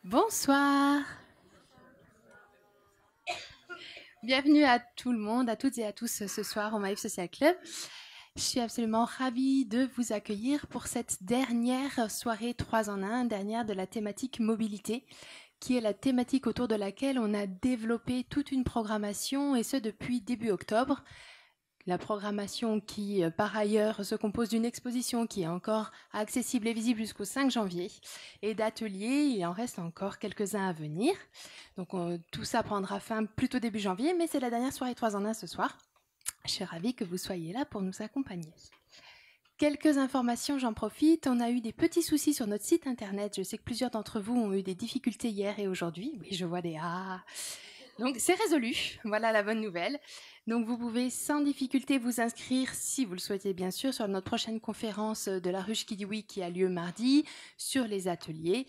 Bonsoir. Bienvenue à tout le monde, à toutes et à tous ce soir au Maïf Social Club. Je suis absolument ravie de vous accueillir pour cette dernière soirée 3 en 1, dernière de la thématique mobilité, qui est la thématique autour de laquelle on a développé toute une programmation, et ce depuis début octobre. La programmation qui, par ailleurs, se compose d'une exposition qui est encore accessible et visible jusqu'au 5 janvier et d'ateliers, il en reste encore quelques-uns à venir. Donc tout ça prendra fin plutôt début janvier, mais c'est la dernière soirée 3 en 1 ce soir. Je suis ravie que vous soyez là pour nous accompagner. Quelques informations, j'en profite. On a eu des petits soucis sur notre site internet. Je sais que plusieurs d'entre vous ont eu des difficultés hier et aujourd'hui. Oui, je vois des « ah ». Donc c'est résolu, voilà la bonne nouvelle. Donc vous pouvez sans difficulté vous inscrire, si vous le souhaitez bien sûr, sur notre prochaine conférence de la Ruche qui dit oui qui a lieu mardi, sur les ateliers.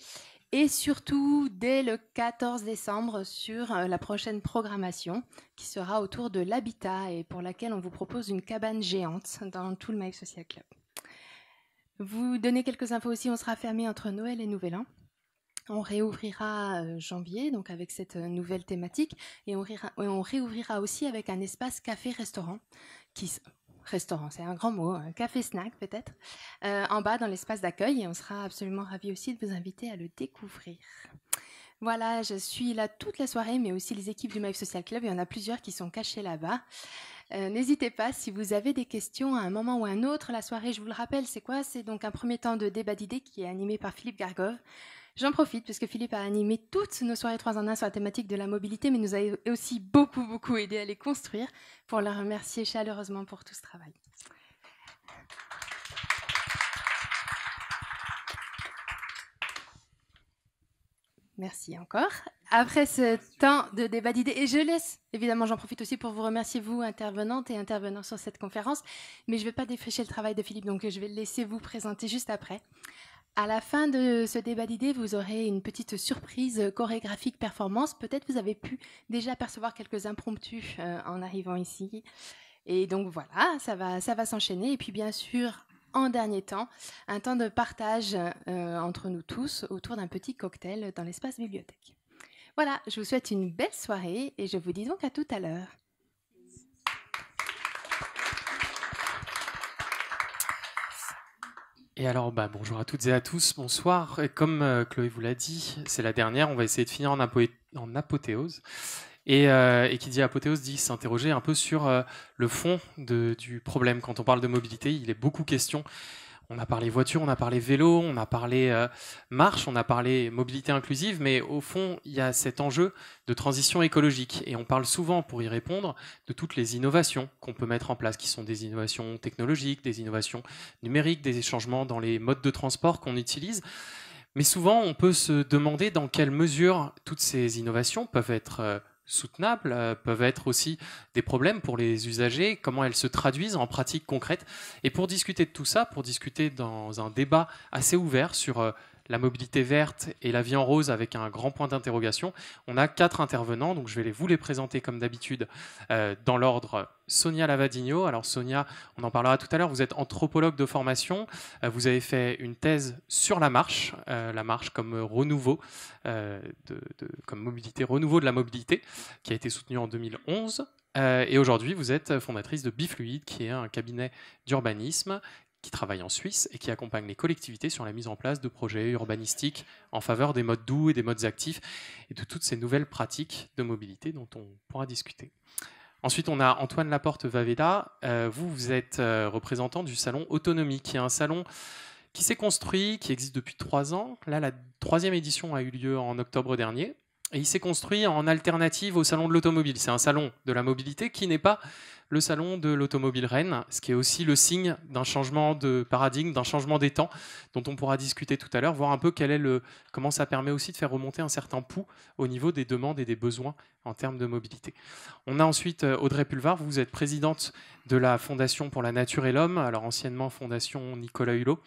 Et surtout, dès le 14 décembre, sur la prochaine programmation, qui sera autour de l'habitat et pour laquelle on vous propose une cabane géante dans tout le Maïf Social Club. Vous donnez quelques infos aussi, on sera fermé entre Noël et Nouvel An. On réouvrira janvier, donc avec cette nouvelle thématique, et on réouvrira aussi avec un espace café-restaurant, restaurant, c'est un grand mot, un café-snack peut-être, en bas dans l'espace d'accueil, et on sera absolument ravis aussi de vous inviter à le découvrir. Voilà, je suis là toute la soirée, mais aussi les équipes du Maïf Social Club, il y en a plusieurs qui sont cachées là-bas. N'hésitez pas, si vous avez des questions à un moment ou à un autre, la soirée, je vous le rappelle, c'est quoi? C'est donc un premier temps de débat d'idées qui est animé par Philippe Gargov. J'en profite parce que Philippe a animé toutes nos soirées 3 en 1 sur la thématique de la mobilité, mais nous a aussi beaucoup aidé à les construire, pour le remercier chaleureusement pour tout ce travail. Merci encore. Après ce temps de débat d'idées, et je laisse, évidemment, j'en profite aussi pour vous remercier, vous, intervenantes et intervenants sur cette conférence, mais je ne vais pas défricher le travail de Philippe, donc je vais le laisser vous présenter juste après. À la fin de ce débat d'idées, vous aurez une petite surprise chorégraphique performance. Peut-être vous avez pu déjà percevoir quelques impromptus en arrivant ici. Et donc voilà, ça va s'enchaîner. Et puis bien sûr, en dernier temps, un temps de partage entre nous tous autour d'un petit cocktail dans l'espace bibliothèque. Voilà, je vous souhaite une belle soirée et je vous dis donc à tout à l'heure. Et alors, bonjour à toutes et à tous, bonsoir. Et comme Chloé vous l'a dit, c'est la dernière, on va essayer de finir en apothéose. Et qui dit apothéose dit s'interroger un peu sur le fond du problème. Quand on parle de mobilité, il est beaucoup question. On a parlé voiture, on a parlé vélo, on a parlé marche, on a parlé mobilité inclusive, mais au fond, il y a cet enjeu de transition écologique. Et on parle souvent, pour y répondre, de toutes les innovations qu'on peut mettre en place, qui sont des innovations technologiques, des innovations numériques, des changements dans les modes de transport qu'on utilise. Mais souvent, on peut se demander dans quelle mesure toutes ces innovations peuvent être soutenables, peuvent être aussi des problèmes pour les usagers, comment elles se traduisent en pratique concrète. Et pour discuter de tout ça, pour discuter dans un débat assez ouvert sur la mobilité verte et la vie en rose avec un grand point d'interrogation, on a 4 intervenants, donc je vais vous les présenter comme d'habitude dans l'ordre. Sonia Lavadino. Alors Sonia, on en parlera tout à l'heure, vous êtes anthropologue de formation, vous avez fait une thèse sur la marche comme renouveau, comme mobilité, renouveau de la mobilité, qui a été soutenue en 2011. Et aujourd'hui, vous êtes fondatrice de Bifluide, qui est un cabinet d'urbanisme qui travaille en Suisse et qui accompagne les collectivités sur la mise en place de projets urbanistiques en faveur des modes doux et des modes actifs et de toutes ces nouvelles pratiques de mobilité dont on pourra discuter. Ensuite, on a Antoine Laporte-Vaveda. Vous êtes représentant du salon Autonomie, qui est un salon qui s'est construit, qui existe depuis 3 ans. Là, la 3e édition a eu lieu en octobre dernier. Et il s'est construit en alternative au salon de l'automobile. C'est un salon de la mobilité qui n'est pas le salon de l'automobile Rennes, ce qui est aussi le signe d'un changement de paradigme, d'un changement des temps, dont on pourra discuter tout à l'heure, voir un peu comment ça permet aussi de faire remonter un certain pouls au niveau des demandes et des besoins en termes de mobilité. On a ensuite Audrey Pulvar, vous êtes présidente de la Fondation pour la Nature et l'Homme, alors anciennement Fondation Nicolas Hulot.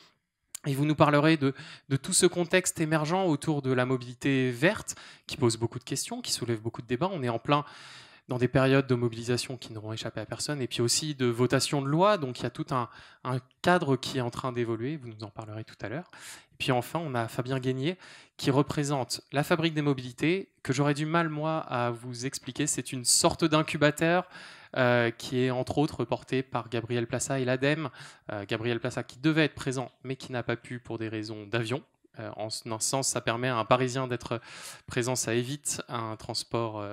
Et vous nous parlerez de tout ce contexte émergent autour de la mobilité verte, qui pose beaucoup de questions, qui soulève beaucoup de débats. On est en plein dans des périodes de mobilisation qui n'auront échappé à personne, et puis aussi de votation de loi. Donc il y a tout un cadre qui est en train d'évoluer, vous nous en parlerez tout à l'heure. Et puis enfin, on a Fabien Guénier qui représente la Fabrique des mobilités, que j'aurais du mal, moi, à vous expliquer. C'est une sorte d'incubateur qui est entre autres porté par Gabriel Plaça et l'ADEME. Gabriel Plaça qui devait être présent, mais qui n'a pas pu pour des raisons d'avion. En un sens, ça permet à un Parisien d'être présent, ça évite un transport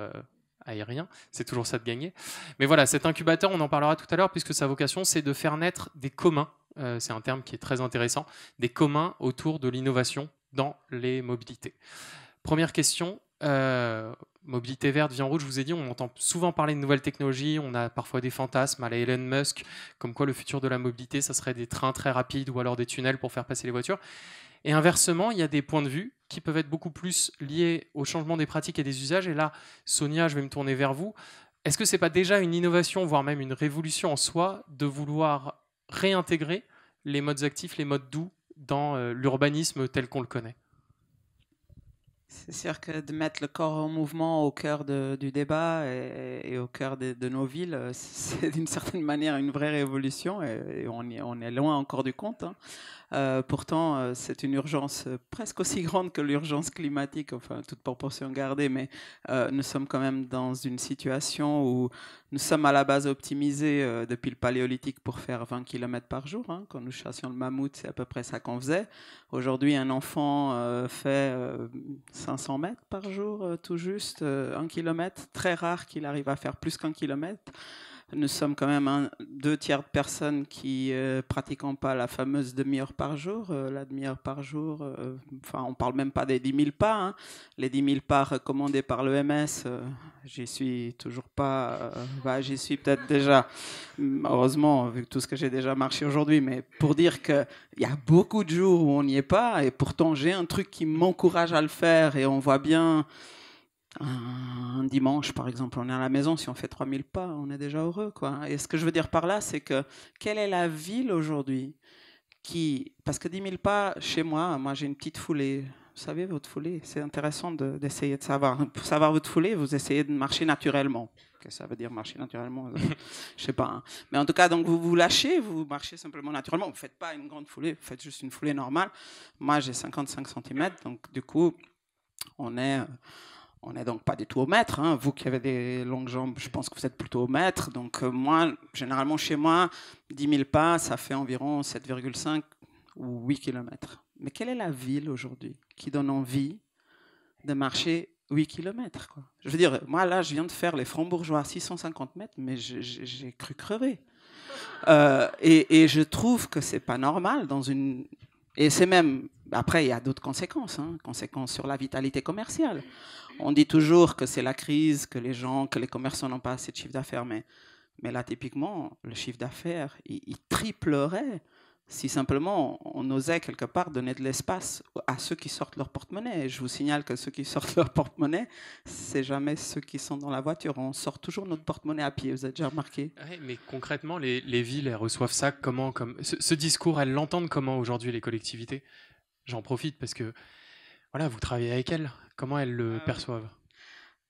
aérien. C'est toujours ça de gagner. Mais voilà, cet incubateur, on en parlera tout à l'heure, puisque sa vocation, c'est de faire naître des communs. C'est un terme qui est très intéressant. Des communs autour de l'innovation dans les mobilités. Première question. Mobilité verte, viande rouge, je vous ai dit, on entend souvent parler de nouvelles technologies, on a parfois des fantasmes à la Elon Musk, comme quoi le futur de la mobilité, ça serait des trains très rapides ou alors des tunnels pour faire passer les voitures. Et inversement, il y a des points de vue qui peuvent être beaucoup plus liés au changement des pratiques et des usages. Et là, Sonia, je vais me tourner vers vous. Est-ce que ce n'est pas déjà une innovation, voire même une révolution en soi, de vouloir réintégrer les modes actifs, les modes doux dans l'urbanisme tel qu'on le connaît ? C'est sûr que de mettre le corps en mouvement au cœur du débat et au cœur de nos villes, c'est d'une certaine manière une vraie révolution et on est loin encore du compte. Hein. Pourtant, c'est une urgence presque aussi grande que l'urgence climatique, enfin, toute proportion gardée, mais nous sommes quand même dans une situation où nous sommes à la base optimisés depuis le Paléolithique pour faire 20 km par jour. Hein. Quand nous chassions le mammouth, c'est à peu près ça qu'on faisait. Aujourd'hui, un enfant fait 500 mètres par jour, tout juste, 1 km. Très rare qu'il arrive à faire plus qu'1 kilomètre. Nous sommes quand même 2 tiers de personnes qui pratiquons pas la fameuse demi-heure par jour. La demi-heure par jour, enfin, on parle même pas des 10 000 pas. Hein. Les 10 000 pas recommandés par l'OMS, j'y suis toujours pas. J'y suis peut-être déjà, heureusement, vu tout ce que j'ai déjà marché aujourd'hui. Mais pour dire qu'il y a beaucoup de jours où on n'y est pas, et pourtant j'ai un truc qui m'encourage à le faire, et on voit bien. Un dimanche, par exemple, on est à la maison, si on fait 3000 pas, on est déjà heureux, quoi. Et ce que je veux dire par là, c'est que quelle est la ville aujourd'hui qui... Parce que 10 000 pas, chez moi j'ai une petite foulée. Vous savez, votre foulée, c'est intéressant d'essayer de savoir. Pour savoir votre foulée, vous essayez de marcher naturellement. Qu'est-ce que ça veut dire marcher naturellement? Je sais pas. Hein. Mais en tout cas, donc vous lâchez, vous marchez simplement naturellement. Vous ne faites pas une grande foulée, vous faites juste une foulée normale. Moi, j'ai 55 cm, donc du coup, on n'est donc pas du tout au mètre. Hein. Vous qui avez des longues jambes, je pense que vous êtes plutôt au mètre. Donc moi, généralement chez moi, 10 000 pas, ça fait environ 7,5 ou 8 km. Mais quelle est la ville aujourd'hui qui donne envie de marcher 8 km, quoi? Je veux dire, moi là, je viens de faire les Francs-Bourgeois, 650 mètres, mais j'ai cru crever. Et je trouve que c'est pas normal dans une... Et c'est même... Après, il y a d'autres conséquences, hein, conséquences sur la vitalité commerciale. On dit toujours que c'est la crise, que les commerçants n'ont pas assez de chiffre d'affaires, mais là, typiquement, le chiffre d'affaires, il triplerait si simplement on osait quelque part donner de l'espace à ceux qui sortent leur porte-monnaie. Et je vous signale que ceux qui sortent leur porte-monnaie, c'est jamais ceux qui sont dans la voiture. On sort toujours notre porte-monnaie à pied, vous avez déjà remarqué? Ouais, mais concrètement, les villes, elles reçoivent ça comment ce discours, elles l'entendent comment aujourd'hui, les collectivités? J'en profite parce que voilà, vous travaillez avec elles. Comment elles le perçoivent?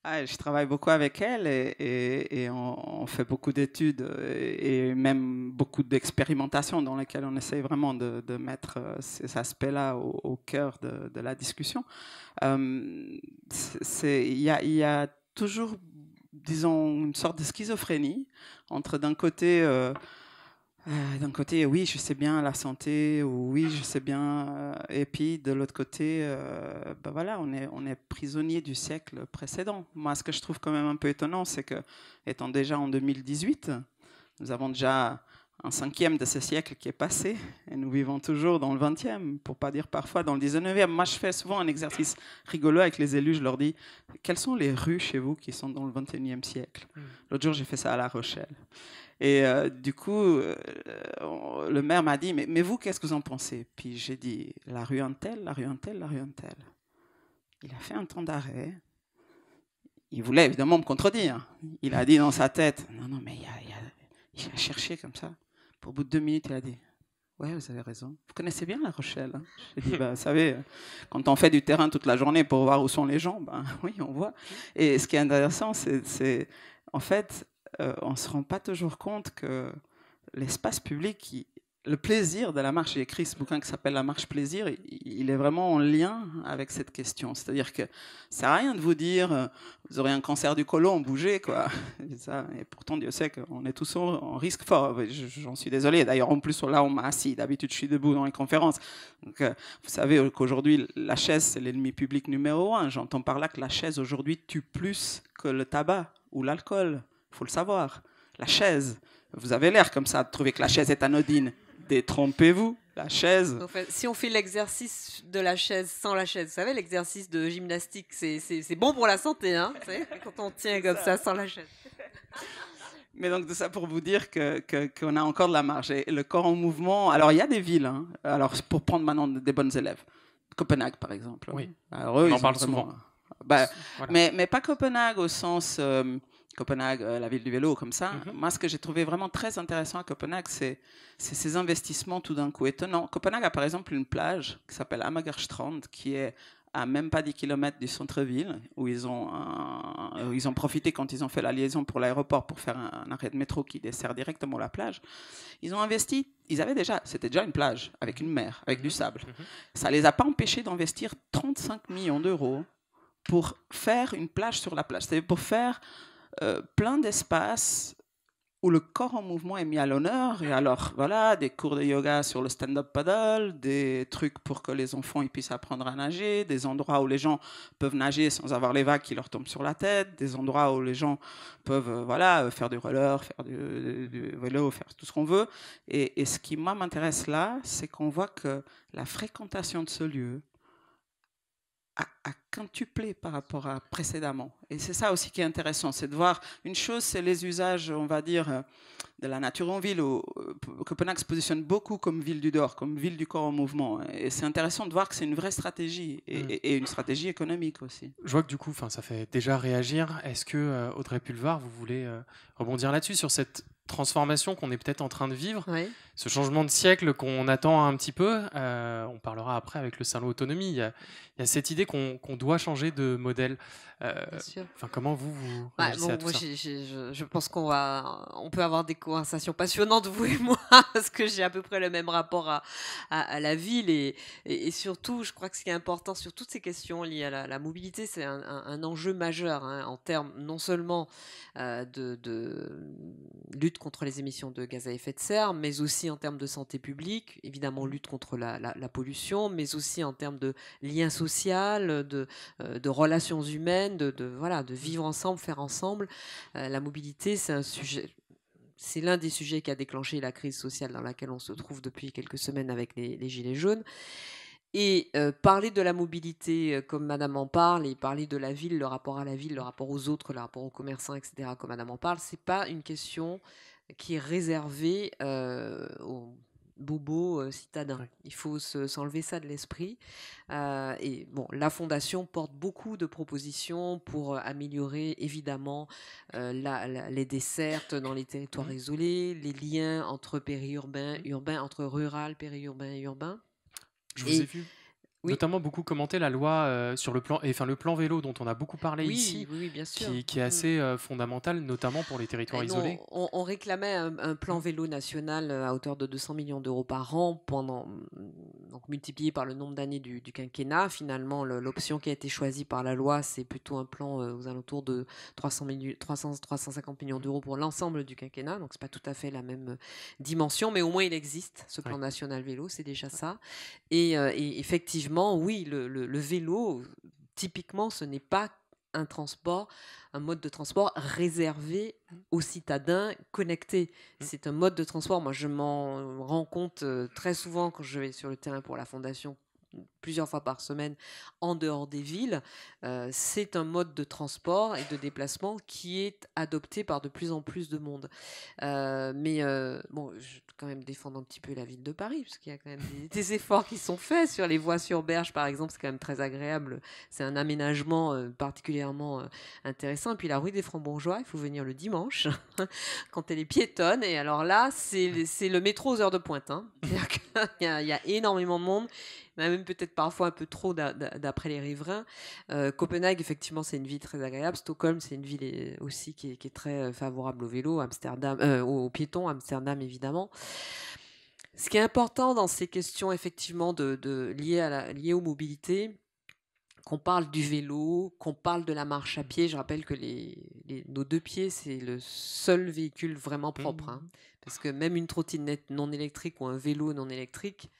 Je travaille beaucoup avec elles et on fait beaucoup d'études et même beaucoup d'expérimentations dans lesquelles on essaie vraiment de mettre ces aspects-là au cœur de la discussion. Il y a toujours, disons, une sorte de schizophrénie entre d'un côté, oui, je sais bien la santé, ou oui, je sais bien, et puis de l'autre côté, voilà, on est prisonnier du siècle précédent. Moi, ce que je trouve quand même un peu étonnant, c'est que, étant déjà en 2018, nous avons déjà un 5e de ce siècle qui est passé, et nous vivons toujours dans le 20e, pour pas dire parfois dans le 19e. Moi, je fais souvent un exercice rigolo avec les élus, je leur dis, quelles sont les rues chez vous qui sont dans le 21e siècle? L'autre jour, j'ai fait ça à La Rochelle. Et du coup, le maire m'a dit, mais vous, qu'est-ce que vous en pensez? Puis j'ai dit, la rue Untel, la rue Untel, la rue Untel. Il a fait un temps d'arrêt. Il voulait évidemment me contredire. Il a dit dans sa tête, non, mais il a cherché comme ça. Pour au bout de 2 minutes, il a dit, ouais, vous avez raison. Vous connaissez bien La Rochelle, hein? J'ai dit, vous savez, quand on fait du terrain toute la journée pour voir où sont les gens, oui, on voit. Et ce qui est intéressant, c'est en fait, on ne se rend pas toujours compte que l'espace public, le plaisir de la marche, j'ai écrit ce bouquin qui s'appelle La marche plaisir, il est vraiment en lien avec cette question. C'est-à-dire que ça ne sert à rien de vous dire vous aurez un cancer du côlon, bougez, quoi. Et pourtant, Dieu sait qu'on est tous en risque fort. J'en suis désolé. D'ailleurs, en plus, là, on m'a assis. D'habitude, je suis debout dans les conférences. Donc, vous savez qu'aujourd'hui, la chaise, c'est l'ennemi public numéro 1. J'entends par là que la chaise, aujourd'hui, tue plus que le tabac ou l'alcool. Il faut le savoir. La chaise, vous avez l'air comme ça de trouver que la chaise est anodine. Détrompez-vous, la chaise. En fait, si on fait l'exercice de la chaise sans la chaise, vous savez, l'exercice de gymnastique, c'est bon pour la santé, hein, quand on tient comme ça sans la chaise. Mais donc, tout ça pour vous dire qu'on a encore de la marge. Et le corps en mouvement, alors il y a des villes, hein, alors pour prendre maintenant des bonnes élèves. Copenhague, par exemple. Oui, alors, eux, on en parle souvent. Voilà. Mais pas Copenhague au sens... Copenhague, la ville du vélo, comme ça. Moi, ce que j'ai trouvé vraiment très intéressant à Copenhague, c'est ces investissements tout d'un coup étonnants. Copenhague a par exemple une plage qui s'appelle Amagerstrand, qui est à même pas 10 km du centre-ville, où ils ont profité quand ils ont fait la liaison pour l'aéroport pour faire un arrêt de métro qui dessert directement la plage. Ils ont investi, c'était déjà une plage avec une mer, avec du sable. Ça les a pas empêchés d'investir 35 millions d'euros pour faire une plage sur la plage. C'est-à-dire pour faire plein d'espaces où le corps en mouvement est mis à l'honneur. Et alors, voilà, des cours de yoga sur le stand-up paddle, des trucs pour que les enfants ils puissent apprendre à nager, des endroits où les gens peuvent nager sans avoir les vagues qui leur tombent sur la tête, des endroits où les gens peuvent faire du roller, faire du vélo, faire tout ce qu'on veut. Et ce qui, moi, m'intéresse là, c'est qu'on voit que la fréquentation de ce lieu a quintuplé par rapport à précédemment. Et c'est ça aussi qui est intéressant, c'est de voir, une chose, c'est les usages, on va dire, de la nature en ville. Copenhague se positionne beaucoup comme ville du dehors, comme ville du corps en mouvement. Et c'est intéressant de voir que c'est une vraie stratégie, et une stratégie économique aussi. Je vois que du coup, ça fait déjà réagir. Est-ce que, Audrey Pulvar, vous voulez rebondir là-dessus, sur cette transformation qu'on est peut-être en train de vivre, oui. Ce changement de siècle qu'on attend un petit peu? On parlera après avec le salon autonomie. Il y a cette idée qu'on doit changer de modèle. Comment vous réagissez à tout ça? Je pense on peut avoir des conversations passionnantes, vous et moi, parce que j'ai à peu près le même rapport à la ville, et surtout, je crois que ce qui est important sur toutes ces questions liées à la mobilité, c'est un enjeu majeur, hein, en termes non seulement de lutte contre les émissions de gaz à effet de serre, mais aussi en termes de santé publique, évidemment lutte contre la pollution, mais aussi en termes de lien social, de relations humaines, de vivre ensemble, faire ensemble. La mobilité, c'est un sujet... C'est l'un des sujets qui a déclenché la crise sociale dans laquelle on se trouve depuis quelques semaines avec les Gilets jaunes. Et parler de la mobilité comme Madame en parle, et parler de la ville, le rapport à la ville, le rapport aux autres, le rapport aux commerçants, etc., comme Madame en parle, c'est pas une question qui est réservée aux bobos citadins. Oui. Il faut s'enlever ça de l'esprit. Et bon, la Fondation porte beaucoup de propositions pour améliorer évidemment les dessertes dans les territoires isolés, les liens entre périurbains, urbains, entre rural, périurbain et urbain. Je vous ai vu notamment beaucoup commenter la loi sur le plan, le plan vélo dont on a beaucoup parlé ici, oui, bien sûr. Qui est assez fondamental, notamment pour les territoires isolés. On réclamait un plan vélo national à hauteur de 200 millions d'euros par an, donc multiplié par le nombre d'années du quinquennat. Finalement, l'option qui a été choisie par la loi, c'est plutôt un plan aux alentours de 350 millions d'euros pour l'ensemble du quinquennat, donc c'est pas tout à fait la même dimension, mais au moins il existe, ce plan national vélo, c'est déjà ça. Et effectivement, oui, le vélo, typiquement, ce n'est pas un mode de transport réservé aux citadins connectés. C'est un mode de transport, moi je m'en rends compte très souvent quand je vais sur le terrain pour la Fondation, plusieurs fois par semaine, en dehors des villes. C'est un mode de transport et de déplacement qui est adopté par de plus en plus de monde. Je vais quand même défendre un petit peu la ville de Paris, parce qu'il y a quand même des efforts qui sont faits sur les voies sur berge, par exemple. C'est quand même très agréable. C'est un aménagement particulièrement intéressant. Et puis la rue des Francs-Bourgeois, il faut venir le dimanche, quand elle est piétonne. Et alors là, c'est le métro aux heures de pointe. Hein. Il y a énormément de monde. même peut-être parfois un peu trop d'après les riverains. Copenhague, effectivement, c'est une ville très agréable. Stockholm, c'est une ville aussi qui est très favorable au vélo. Amsterdam, aux piétons. Amsterdam, évidemment. Ce qui est important dans ces questions, effectivement, liées aux mobilités, qu'on parle du vélo, qu'on parle de la marche à pied. Je rappelle que nos 2 pieds, c'est le seul véhicule vraiment propre. Hein, parce que même une trottinette non électrique ou un vélo non électrique,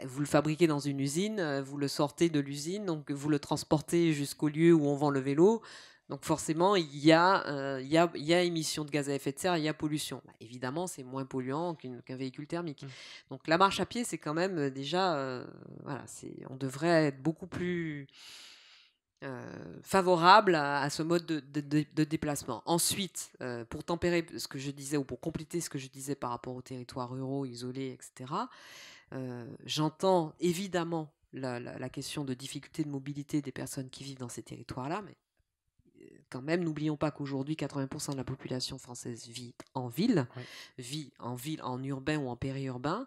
vous le fabriquez dans une usine, vous le sortez de l'usine, donc vous le transportez jusqu'au lieu où on vend le vélo. Donc forcément, il y a émission de gaz à effet de serre, il y a pollution. Évidemment, c'est moins polluant qu'un véhicule thermique. Donc la marche à pied, c'est quand même déjà... voilà, on devrait être beaucoup plus favorable à ce mode de déplacement. Ensuite, pour tempérer ce que je disais, ou pour compléter ce que je disais par rapport aux territoires ruraux, isolés, etc., j'entends évidemment la question de difficulté de mobilité des personnes qui vivent dans ces territoires-là, mais quand même, n'oublions pas qu'aujourd'hui, 80% de la population française vit en ville, en urbain ou en périurbain,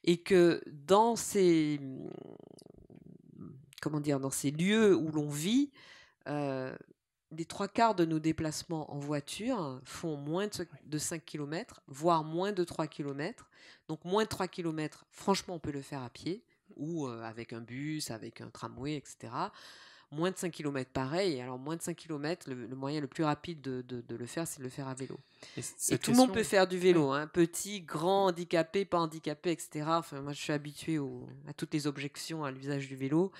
et que dans ces lieux où l'on vit, les 3/4 de nos déplacements en voiture font moins de 5 km, voire moins de 3 km. Donc moins de 3 km, franchement, on peut le faire à pied, ou avec un bus, avec un tramway, etc. Moins de 5 km, pareil. Alors, moins de 5 km, le moyen le plus rapide de le faire, c'est de le faire à vélo. Et tout le monde peut faire du vélo, hein, petit, grand, handicapé, pas handicapé, etc. Enfin, moi, je suis habituée à toutes les objections à l'usage du vélo.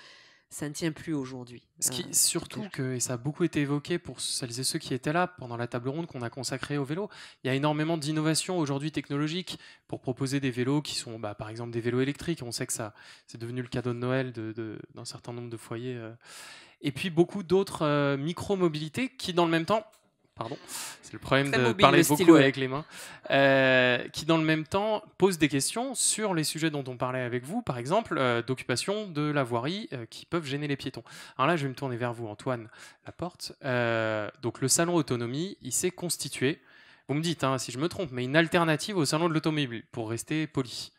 Ça ne tient plus aujourd'hui. Ce qui, surtout et ça a beaucoup été évoqué pour celles et ceux qui étaient là pendant la table ronde qu'on a consacrée au vélo, il y a énormément d'innovations aujourd'hui technologiques pour proposer des vélos qui sont, par exemple, des vélos électriques. On sait que c'est devenu le cadeau de Noël d'un certain nombre de foyers. Et puis beaucoup d'autres micro-mobilités qui, dans le même temps... Pardon, c'est le problème de parler beaucoup avec les mains, qui dans le même temps pose des questions sur les sujets dont on parlait avec vous, par exemple d'occupation de la voirie qui peuvent gêner les piétons. Alors là, je vais me tourner vers vous, Antoine Laporte. Donc le salon autonomie, il s'est constitué, vous me dites si je me trompe, mais une alternative au salon de l'automobile, pour rester poli.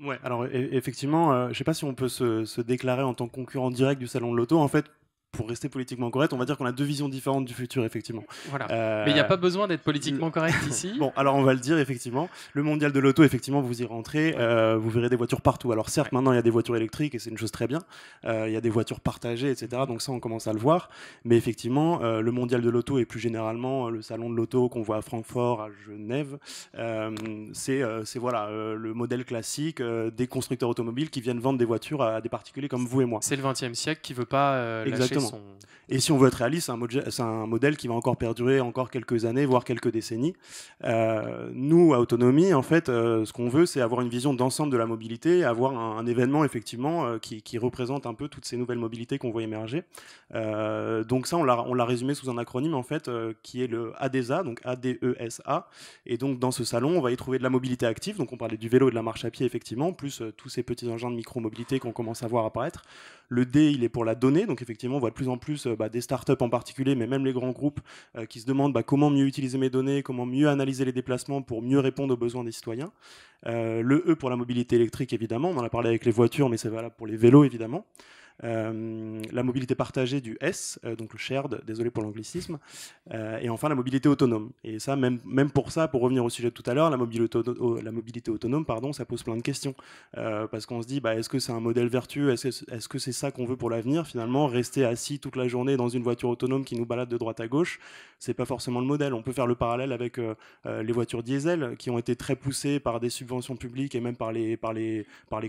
Ouais, alors effectivement, je ne sais pas si on peut se déclarer en tant que concurrent direct du salon de l'auto. En fait, pour rester politiquement correct, on va dire qu'on a 2 visions différentes du futur, effectivement. Voilà. Mais il n'y a pas besoin d'être politiquement correct ici. Bon, alors on va le dire, effectivement. Le mondial de l'auto, effectivement, vous y rentrez, vous verrez des voitures partout. Alors certes, maintenant, il y a des voitures électriques et c'est une chose très bien. Il y a des voitures partagées, etc. Donc ça, on commence à le voir. Mais effectivement, le mondial de l'auto et plus généralement le salon de l'auto qu'on voit à Francfort, à Genève, c'est voilà, le modèle classique des constructeurs automobiles qui viennent vendre des voitures à des particuliers comme vous et moi. C'est le XXe siècle qui ne veut pas lâcher son... Et si on veut être réaliste, c'est un modèle qui va encore perdurer encore quelques années, voire quelques décennies. Nous, à Autonomie, en fait, ce qu'on veut, c'est avoir une vision d'ensemble de la mobilité, avoir un événement, effectivement, qui représente un peu toutes ces nouvelles mobilités qu'on voit émerger. Donc ça, on l'a résumé sous un acronyme, en fait, qui est le ADESA, donc ADESA. Et donc, dans ce salon, on va y trouver de la mobilité active. Donc, on parlait du vélo et de la marche à pied, effectivement, plus tous ces petits engins de micro-mobilité qu'on commence à voir apparaître. Le D, il est pour la donnée. Donc, effectivement, on voit de plus en plus des startups en particulier, mais même les grands groupes qui se demandent comment mieux utiliser mes données, comment mieux analyser les déplacements pour mieux répondre aux besoins des citoyens. Le E pour la mobilité électrique, évidemment. On en a parlé avec les voitures, mais c'est valable pour les vélos, évidemment. La mobilité partagée du S, donc le shared, désolé pour l'anglicisme, et enfin la mobilité autonome. Et ça, même pour ça, pour revenir au sujet de tout à l'heure, la mobilité autonome, ça pose plein de questions. Parce qu'on se dit, est-ce que c'est un modèle vertueux ? Est-ce que c'est ça qu'on veut pour l'avenir ? Finalement, rester assis toute la journée dans une voiture autonome qui nous balade de droite à gauche, c'est pas forcément le modèle. On peut faire le parallèle avec les voitures diesel qui ont été très poussées par des subventions publiques et même par les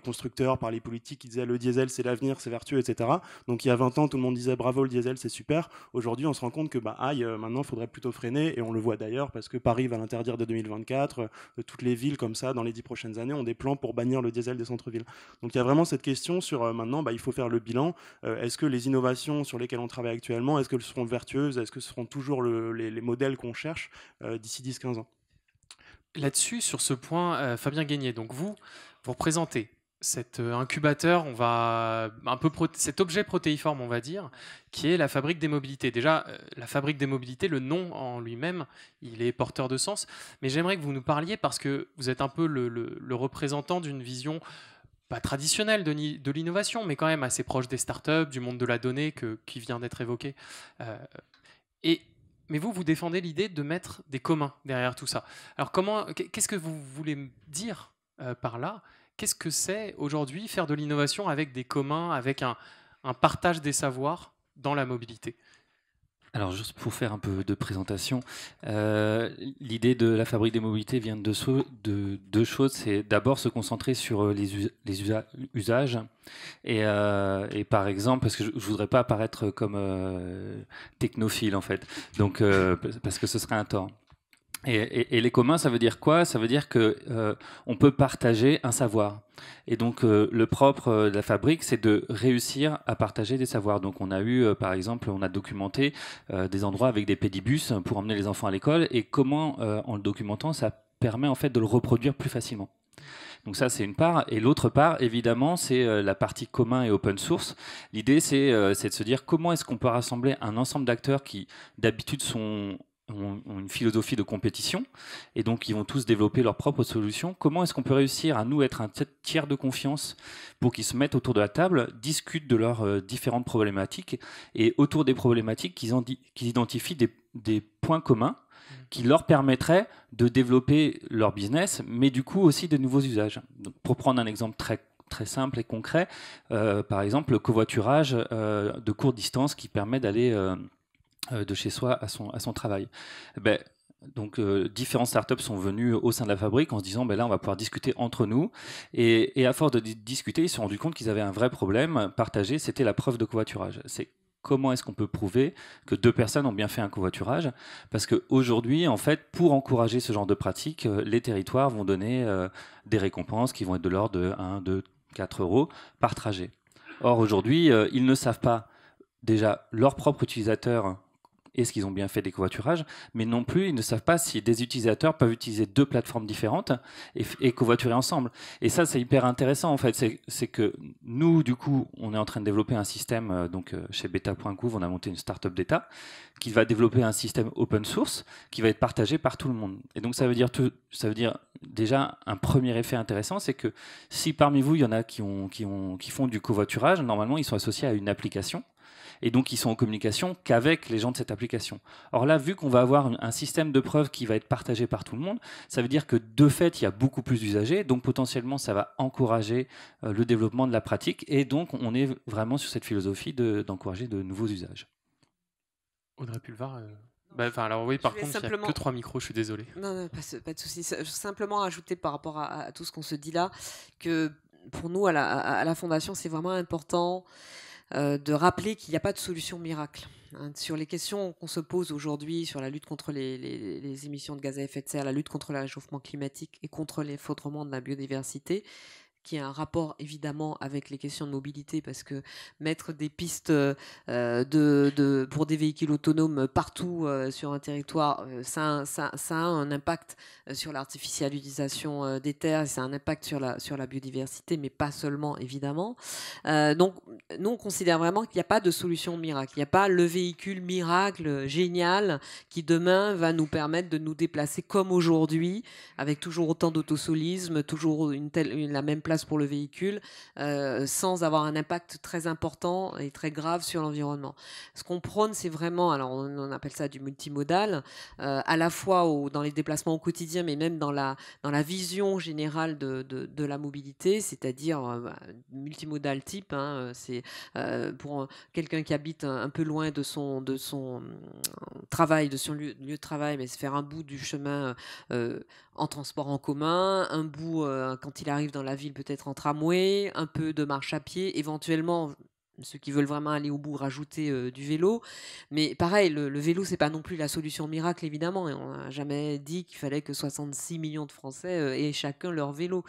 constructeurs, par les politiques qui disaient le diesel c'est l'avenir, c'est vertueux, etc. Donc il y a 20 ans, tout le monde disait bravo le diesel, c'est super. Aujourd'hui, on se rend compte que maintenant, il faudrait plutôt freiner, et on le voit d'ailleurs parce que Paris va l'interdire dès 2024. Toutes les villes comme ça, dans les 10 prochaines années, ont des plans pour bannir le diesel des centres-villes. Donc il y a vraiment cette question sur maintenant, il faut faire le bilan. Est-ce que les innovations sur lesquelles on travaille actuellement, est-ce qu'elles seront vertueuses ? Est-ce que ce seront toujours les modèles qu'on cherche d'ici 10-15 ans ? Là-dessus, sur ce point, Fabien Guénier, donc vous représentez cet incubateur, cet objet protéiforme, on va dire, qui est la fabrique des mobilités. Déjà, la fabrique des mobilités, le nom en lui-même, il est porteur de sens. Mais j'aimerais que vous nous parliez, parce que vous êtes un peu le représentant d'une vision pas traditionnelle de l'innovation, mais quand même assez proche des startups, du monde de la donnée qui vient d'être évoqué. Mais vous défendez l'idée de mettre des communs derrière tout ça. Alors qu'est-ce que vous voulez me dire par là? Qu'est-ce que c'est aujourd'hui faire de l'innovation avec des communs, avec un partage des savoirs dans la mobilité? Alors, juste pour faire un peu de présentation, l'idée de la fabrique des mobilités vient de deux choses. C'est d'abord se concentrer sur les usages. Et par exemple, parce que je ne voudrais pas apparaître comme technophile, en fait, donc, parce que ce serait un tort. Et les communs, ça veut dire quoi? Ça veut dire qu'on peut partager un savoir. Et donc, le propre de la fabrique, c'est de réussir à partager des savoirs. Donc, on a eu, par exemple, on a documenté des endroits avec des pédibus pour emmener les enfants à l'école. Et comment, en le documentant, ça permet en fait de le reproduire plus facilement. Donc ça, c'est une part. Et l'autre part, évidemment, c'est la partie commun et open source. L'idée, c'est de se dire comment est-ce qu'on peut rassembler un ensemble d'acteurs qui, d'habitude, ont une philosophie de compétition et donc ils vont tous développer leurs propres solutions. Comment est-ce qu'on peut réussir à nous être un tiers de confiance pour qu'ils se mettent autour de la table, discutent de leurs différentes problématiques et autour des problématiques qu'ils identifient des points communs qui leur permettraient de développer leur business, mais du coup aussi de nouveaux usages. Donc, pour prendre un exemple très simple et concret, par exemple le covoiturage de courte distance qui permet d'aller de chez soi à son travail. Donc, différentes startups sont venues au sein de la fabrique en se disant là, on va pouvoir discuter entre nous. Et à force de discuter, ils se sont rendus compte qu'ils avaient un vrai problème partagé, c'était la preuve de covoiturage. C'est comment est-ce qu'on peut prouver que deux personnes ont bien fait un covoiturage? Parce qu'aujourd'hui, en fait, pour encourager ce genre de pratique, les territoires vont donner des récompenses qui vont être de l'ordre de 1, 2, 4 euros par trajet. Or, aujourd'hui, ils ne savent pas déjà leurs propres utilisateurs est-ce qu'ils ont bien fait des covoiturages, mais non plus ils ne savent pas si des utilisateurs peuvent utiliser deux plateformes différentes et covoiturer ensemble. Et ça, c'est hyper intéressant en fait. C'est que nous, du coup, on est en train de développer un système, chez Beta.gouv, on a monté une startup d'État qui va développer un système open source qui va être partagé par tout le monde. Et donc ça veut dire déjà un premier effet intéressant, c'est que si parmi vous, il y en a qui font du covoiturage, normalement, ils sont associés à une application. Et donc, ils sont en communication qu'avec les gens de cette application. Or là, vu qu'on va avoir un système de preuves qui va être partagé par tout le monde, ça veut dire que de fait, il y a beaucoup plus d'usagers. Donc, potentiellement, ça va encourager le développement de la pratique. Et donc, on est vraiment sur cette philosophie d'encourager de nouveaux usages. Audrey Pulvar alors oui, par contre, il n'y a que 3 micros, je suis désolé. Non, pas de souci. Simplement ajouter par rapport à tout ce qu'on se dit là, que pour nous, à la Fondation, c'est vraiment important de rappeler qu'il n'y a pas de solution miracle. Sur les questions qu'on se pose aujourd'hui, sur la lutte contre les émissions de gaz à effet de serre, la lutte contre le réchauffement climatique et contre l'effondrement de la biodiversité, qui a un rapport évidemment avec les questions de mobilité, parce que mettre des pistes pour des véhicules autonomes partout sur un territoire, ça a un impact sur l'artificialisation des terres, ça a un impact sur la biodiversité, mais pas seulement évidemment. Donc nous on considère vraiment qu'il n'y a pas de solution miracle, il n'y a pas le véhicule miracle génial qui demain va nous permettre de nous déplacer comme aujourd'hui, avec toujours autant d'autosolisme, toujours la même place pour le véhicule, sans avoir un impact très important et très grave sur l'environnement. Ce qu'on prône, c'est vraiment, alors on appelle ça du multimodal, à la fois dans les déplacements au quotidien, mais même dans la vision générale de la mobilité, c'est-à-dire multimodal type, c'est pour quelqu'un qui habite un peu loin de son travail, de son lieu de travail, mais se faire un bout du chemin en transport en commun, un bout quand il arrive dans la ville peut-être en tramway, un peu de marche à pied, éventuellement ceux qui veulent vraiment aller au bout rajouter du vélo, mais pareil, le vélo c'est pas non plus la solution miracle évidemment, et on n'a jamais dit qu'il fallait que 66 millions de Français aient chacun leur vélo.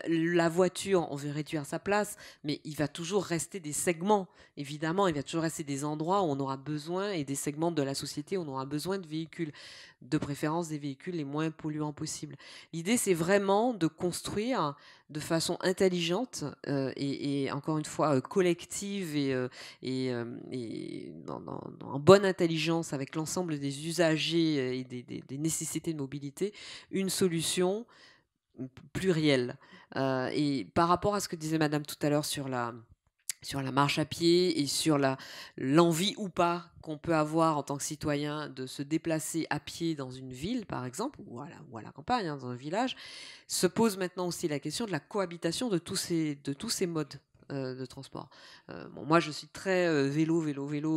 La voiture, on veut réduire sa place, mais il va toujours rester des segments, évidemment, il va toujours rester des endroits où on aura besoin, et des segments de la société où on aura besoin de véhicules, de préférence des véhicules les moins polluants possibles. L'idée c'est vraiment de construire de façon intelligente et encore une fois collective et en bonne intelligence avec l'ensemble des usagers et des nécessités de mobilité, une solution pluriel. Et par rapport à ce que disait Madame tout à l'heure sur la marche à pied et sur l'envie ou pas qu'on peut avoir en tant que citoyen de se déplacer à pied dans une ville, par exemple, ou à la campagne, dans un village, se pose maintenant aussi la question de la cohabitation de tous ces modes de transport. Moi, je suis très vélo,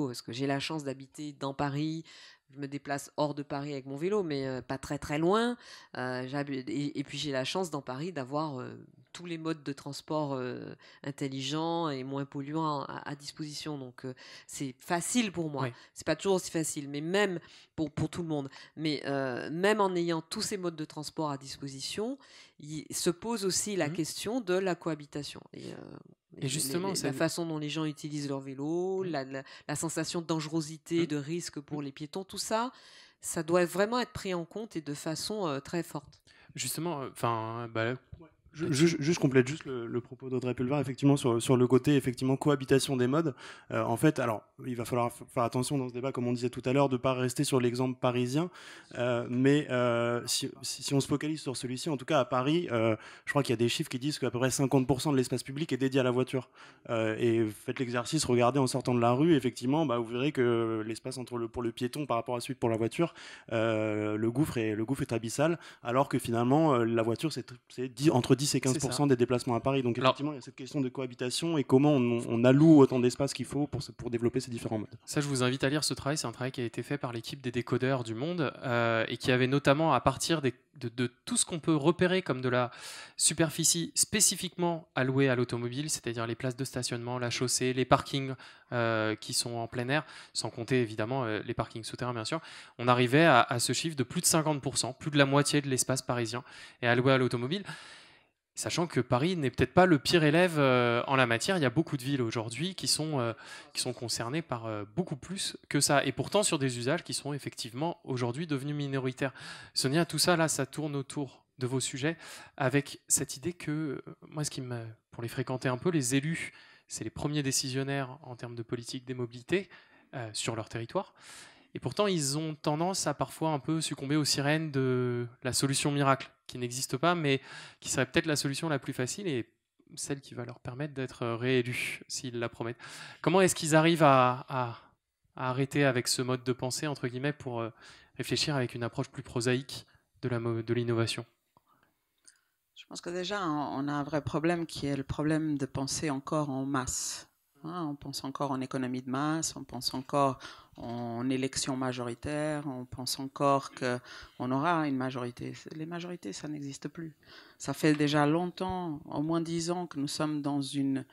parce que j'ai la chance d'habiter dans Paris. Je me déplace hors de Paris avec mon vélo, mais pas très très loin. Et puis j'ai la chance dans Paris d'avoir tous les modes de transport intelligents et moins polluants à disposition. Donc c'est facile pour moi. Oui. C'est pas toujours aussi facile, mais même pour tout le monde. Mais même en ayant tous ces modes de transport à disposition, il se pose aussi la question de la cohabitation. Et justement, la façon dont les gens utilisent leur vélo, la sensation de dangerosité, de risque pour les piétons, tout ça, ça doit vraiment être pris en compte et de façon très forte. Justement, Je complète juste le propos d'Audrey Pulvar, effectivement, sur le côté effectivement cohabitation des modes. En fait, alors, il va falloir faire attention dans ce débat, comme on disait tout à l'heure, de ne pas rester sur l'exemple parisien. Mais si on se focalise sur celui-ci, en tout cas à Paris, je crois qu'il y a des chiffres qui disent qu'à peu près 50% de l'espace public est dédié à la voiture. Et faites l'exercice, regardez en sortant de la rue, effectivement, vous verrez que l'espace pour le piéton par rapport à celui pour la voiture, le gouffre est abyssal, alors que finalement, la voiture, c'est entre 10 et 15% des déplacements à Paris. Donc effectivement, il y a cette question de cohabitation et comment on alloue autant d'espace qu'il faut pour développer ces différents modes. Ça, je vous invite à lire ce travail. C'est un travail qui a été fait par l'équipe des décodeurs du Monde et qui avait notamment, à partir de tout ce qu'on peut repérer comme de la superficie spécifiquement allouée à l'automobile, c'est-à-dire les places de stationnement, la chaussée, les parkings qui sont en plein air, sans compter évidemment les parkings souterrains bien sûr, on arrivait à ce chiffre de plus de 50%, plus de la moitié de l'espace parisien est alloué à l'automobile. Sachant que Paris n'est peut-être pas le pire élève en la matière, il y a beaucoup de villes aujourd'hui qui sont concernées par beaucoup plus que ça. Et pourtant sur des usages qui sont effectivement aujourd'hui devenus minoritaires. Sonia, tout ça, là, ça tourne autour de vos sujets avec cette idée que, moi, pour les fréquenter un peu, les élus, c'est les premiers décisionnaires en termes de politique des mobilités sur leur territoire. Et pourtant, ils ont tendance à parfois un peu succomber aux sirènes de la solution miracle, qui n'existe pas, mais qui serait peut-être la solution la plus facile et celle qui va leur permettre d'être réélus, s'ils la promettent. Comment est-ce qu'ils arrivent à arrêter avec ce mode de pensée, entre guillemets, pour réfléchir avec une approche plus prosaïque de l'innovation ? Je pense que déjà, on a un vrai problème qui est le problème de penser encore en masse. On pense encore en économie de masse, on pense encore en élection majoritaire, on pense encore qu'on aura une majorité. Les majorités, ça n'existe plus. Ça fait déjà longtemps, au moins 10 ans, que nous sommes dans une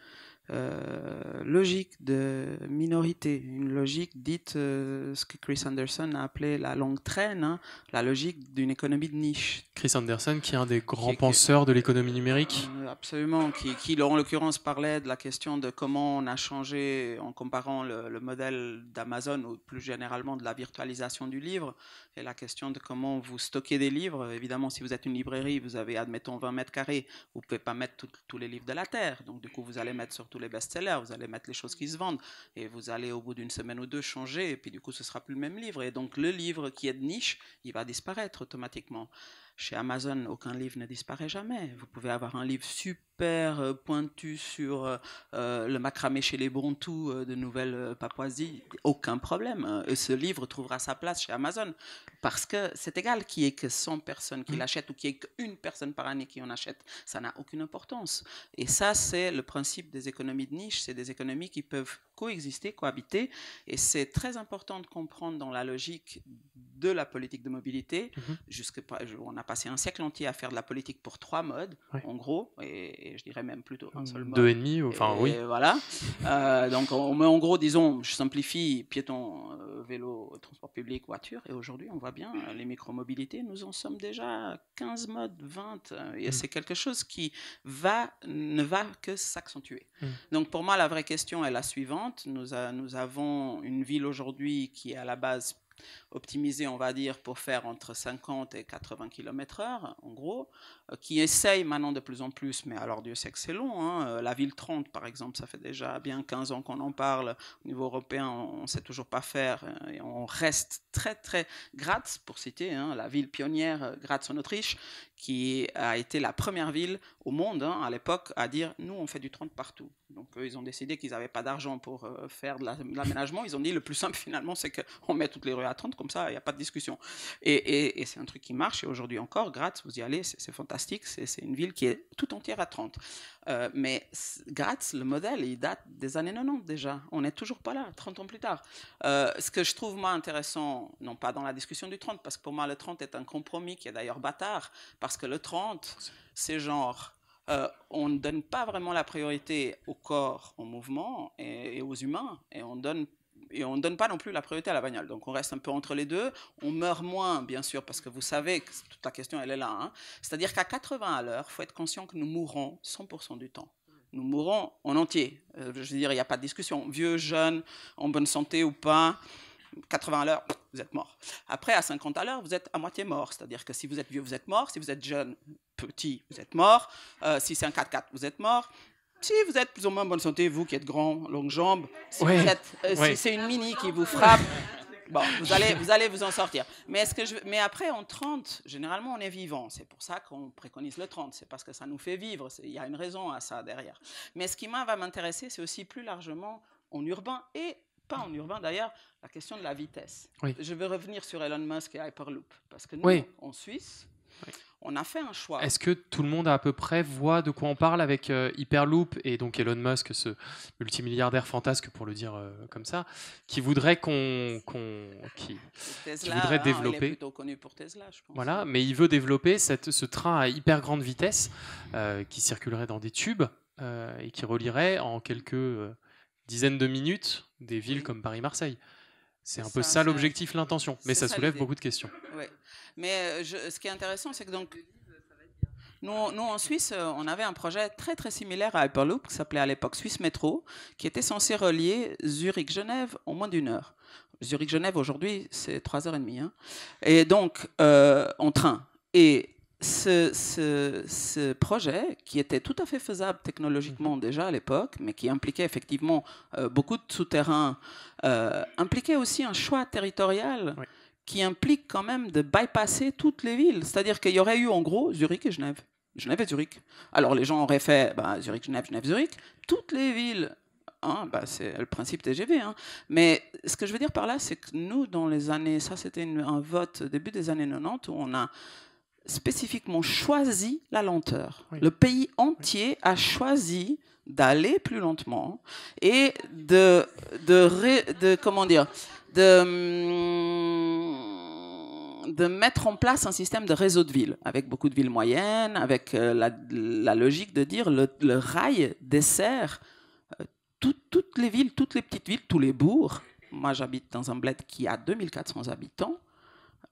logique de minorité, une logique dite ce que Chris Anderson a appelé la longue traîne, la logique d'une économie de niche. Chris Anderson, qui est un des grands penseurs de l'économie numérique. Absolument, qui en l'occurrence parlait de la question de comment on a changé en comparant le modèle d'Amazon ou plus généralement de la virtualisation du livre et la question de comment vous stockez des livres. Évidemment, si vous êtes une librairie, vous avez, admettons, 20 mètres carrés, vous ne pouvez pas mettre tous les livres de la Terre. Donc, du coup, vous allez mettre surtout les best-sellers, vous allez mettre les choses qui se vendent et vous allez, au bout d'une semaine ou deux, changer et puis, du coup, ce ne sera plus le même livre. Et donc, le livre qui est de niche, il va disparaître automatiquement. Chez Amazon, aucun livre ne disparaît jamais. Vous pouvez avoir un livre super pointu sur le macramé chez les Bantous de Nouvelle-Papouasie, aucun problème. Et ce livre trouvera sa place chez Amazon parce que c'est égal qu'il n'y ait que 100 personnes qui l'achètent ou qu'il n'y ait qu'une personne par année qui en achète. Ça n'a aucune importance. Et ça, c'est le principe des économies de niche. C'est des économies qui peuvent coexister, cohabiter. Et c'est très important de comprendre dans la logique de la politique de mobilité. On a passé un siècle entier à faire de la politique pour 3 modes, en gros, et je dirais même plutôt un seul mode. 2,5, enfin oui. Voilà. Donc, mais en gros, disons, je simplifie, piéton, vélo, transport public, voiture, et aujourd'hui, on voit bien, les micromobilités, nous en sommes déjà à 15 modes, 20, et c'est quelque chose qui ne va que s'accentuer. Donc, pour moi, la vraie question est la suivante. Nous avons une ville aujourd'hui qui est à la base optimisé, on va dire, pour faire entre 50 et 80 km/h, en gros, qui essayent maintenant de plus en plus, mais alors Dieu sait que c'est long. Hein. La ville 30, par exemple, ça fait déjà bien 15 ans qu'on en parle. Au niveau européen, on ne sait toujours pas faire. Et on reste très, très... Graz, pour citer, hein, la ville pionnière, Graz en Autriche, qui a été la première ville au monde, hein, à l'époque, à dire « nous, on fait du 30 partout ». Donc, eux, ils ont décidé qu'ils n'avaient pas d'argent pour faire de l'aménagement. Ils ont dit « le plus simple, finalement, c'est qu'on met toutes les rues à 30, comme ça, il n'y a pas de discussion ». Et c'est un truc qui marche. Et aujourd'hui encore, Graz, vous y allez, c'est fantastique. C'est une ville qui est tout entière à 30. Mais Graz, le modèle, il date des années 90 déjà. On n'est toujours pas là, 30 ans plus tard. Ce que je trouve, moi, intéressant, non pas dans la discussion du 30, parce que pour moi, le 30 est un compromis qui est d'ailleurs bâtard, parce que le 30, c'est genre... on ne donne pas vraiment la priorité au corps en mouvement et aux humains, et on ne donne pas non plus la priorité à la bagnole. Donc on reste un peu entre les deux. On meurt moins, bien sûr, parce que vous savez que toute la question, elle est là. Hein. C'est-à-dire qu'à 80 à l'heure, il faut être conscient que nous mourrons 100% du temps. Nous mourrons en entier. Je veux dire, il n'y a pas de discussion. Vieux, jeune, en bonne santé ou pas, 80 à l'heure, vous êtes mort. Après, à 50 à l'heure, vous êtes à moitié mort. C'est-à-dire que si vous êtes vieux, vous êtes mort. Si vous êtes jeune, petit, vous êtes mort. Si c'est un 4x4, vous êtes mort. Si vous êtes plus ou moins en bonne santé, vous qui êtes grand, longue jambe, si, si c'est une mini qui vous frappe, bon, vous allez vous en sortir. Mais après, en 30, généralement, on est vivant. C'est pour ça qu'on préconise le 30. C'est parce que ça nous fait vivre. Il y a une raison à ça derrière. Mais ce qui va m'intéresser, c'est aussi plus largement en urbain et pas en urbain d'ailleurs, la question de la vitesse. Oui. Je vais revenir sur Elon Musk et Hyperloop. Parce que nous, en Suisse, on a fait un choix. Est-ce que tout le monde à peu près voit de quoi on parle avec Hyperloop et donc Elon Musk, ce multimilliardaire fantasque, pour le dire comme ça, qui voudrait qui voudrait développer. Il est plutôt connu pour Tesla, je pense. Voilà, mais il veut développer ce train à hyper grande vitesse qui circulerait dans des tubes et qui relierait en quelques dizaines de minutes des villes comme Paris-Marseille. C'est un peu ça l'objectif, l'intention. Mais ça soulève beaucoup de questions. Oui. Mais ce qui est intéressant, c'est que donc, nous, en Suisse, on avait un projet très, très similaire à Hyperloop, qui s'appelait à l'époque Suisse Métro, qui était censé relier Zurich-Genève en moins d'1 heure. Zurich-Genève, aujourd'hui, c'est 3h30. Hein. Et donc, en train. Et ce projet, qui était tout à fait faisable technologiquement déjà à l'époque, mais qui impliquait effectivement beaucoup de souterrains, impliquait aussi un choix territorial qui implique quand même de bypasser toutes les villes. C'est-à-dire qu'il y aurait eu en gros Zurich et Genève. Genève et Zurich. Alors les gens auraient fait Zurich, Genève, Genève, Zurich. Toutes les villes, hein, c'est le principe TGV. Hein. Mais ce que je veux dire par là, c'est que nous, dans les années, ça c'était un vote début des années 90, où on a spécifiquement choisi la lenteur. Oui. Le pays entier a choisi d'aller plus lentement et de mettre en place un système de réseau de villes, avec beaucoup de villes moyennes, avec la logique de dire le rail dessert toutes les villes, toutes les petites villes, tous les bourgs. Moi, j'habite dans un bled qui a 2400 habitants.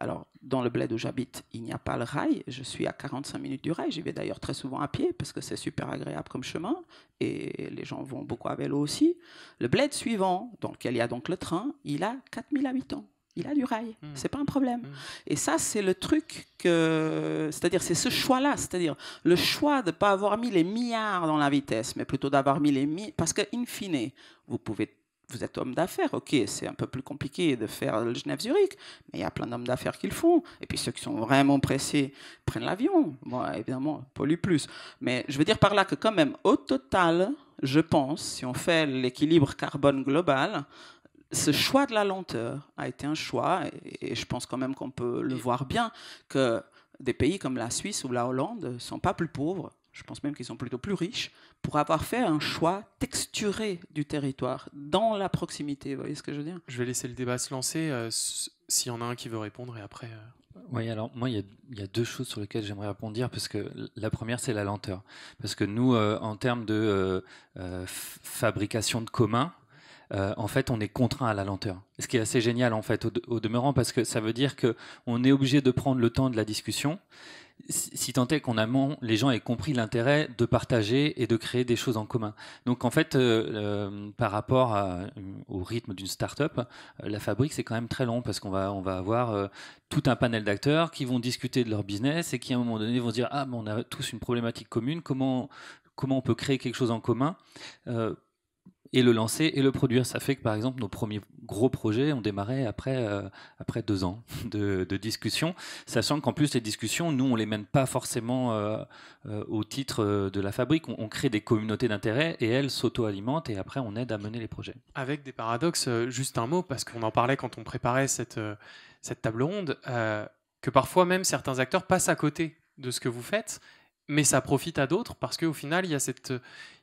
Alors, dans le bled où j'habite, il n'y a pas le rail. Je suis à 45 minutes du rail. J'y vais d'ailleurs très souvent à pied parce que c'est super agréable comme chemin. Et les gens vont beaucoup à vélo aussi. Le bled suivant, dans lequel il y a donc le train, il a 4000 habitants. Il a du rail. C'est pas un problème. Et ça, c'est le truc c'est-à-dire, c'est ce choix-là. C'est-à-dire, le choix de ne pas avoir mis les milliards dans la vitesse, mais plutôt d'avoir mis les milliards. Parce qu'in fine, vous êtes homme d'affaires, ok, c'est un peu plus compliqué de faire le Genève-Zurich, mais il y a plein d'hommes d'affaires qui le font. Et puis ceux qui sont vraiment pressés prennent l'avion. Bon, évidemment, pollue plus. Mais je veux dire par là que quand même, au total, je pense, si on fait l'équilibre carbone global, ce choix de la lenteur a été un choix, et je pense quand même qu'on peut le voir bien, que des pays comme la Suisse ou la Hollande ne sont pas plus pauvres. Je pense même qu'ils sont plutôt plus riches pour avoir fait un choix texturé du territoire, dans la proximité. Vous voyez ce que je veux dire ? Je vais laisser le débat se lancer, s'il y en a un qui veut répondre, et après... Oui, alors moi, il y a deux choses sur lesquelles j'aimerais répondre, parce que la première, c'est la lenteur. Parce que nous, en termes de fabrication de communs, en fait, on est contraint à la lenteur. Ce qui est assez génial, en fait, au demeurant, parce que ça veut dire qu'on est obligé de prendre le temps de la discussion. si tant est qu'en amont, les gens aient compris l'intérêt de partager et de créer des choses en commun. Donc en fait, par rapport au rythme d'une start-up, la fabrique, c'est quand même très long parce qu'on va avoir tout un panel d'acteurs qui vont discuter de leur business et qui à un moment donné vont se dire « Ah, mais on a tous une problématique commune, comment on peut créer quelque chose en commun et le lancer et le produire. » Ça fait que, par exemple, nos premiers gros projets ont démarré après 2 ans de discussion, sachant qu'en plus, les discussions, nous, on les mène pas forcément au titre de la fabrique. On crée des communautés d'intérêt et elles s'auto-alimentent et après, on aide à mener les projets. Avec des paradoxes, juste un mot, parce qu'on en parlait quand on préparait cette table ronde, que parfois même certains acteurs passent à côté de ce que vous faites, mais ça profite à d'autres parce qu'au final, il y a cette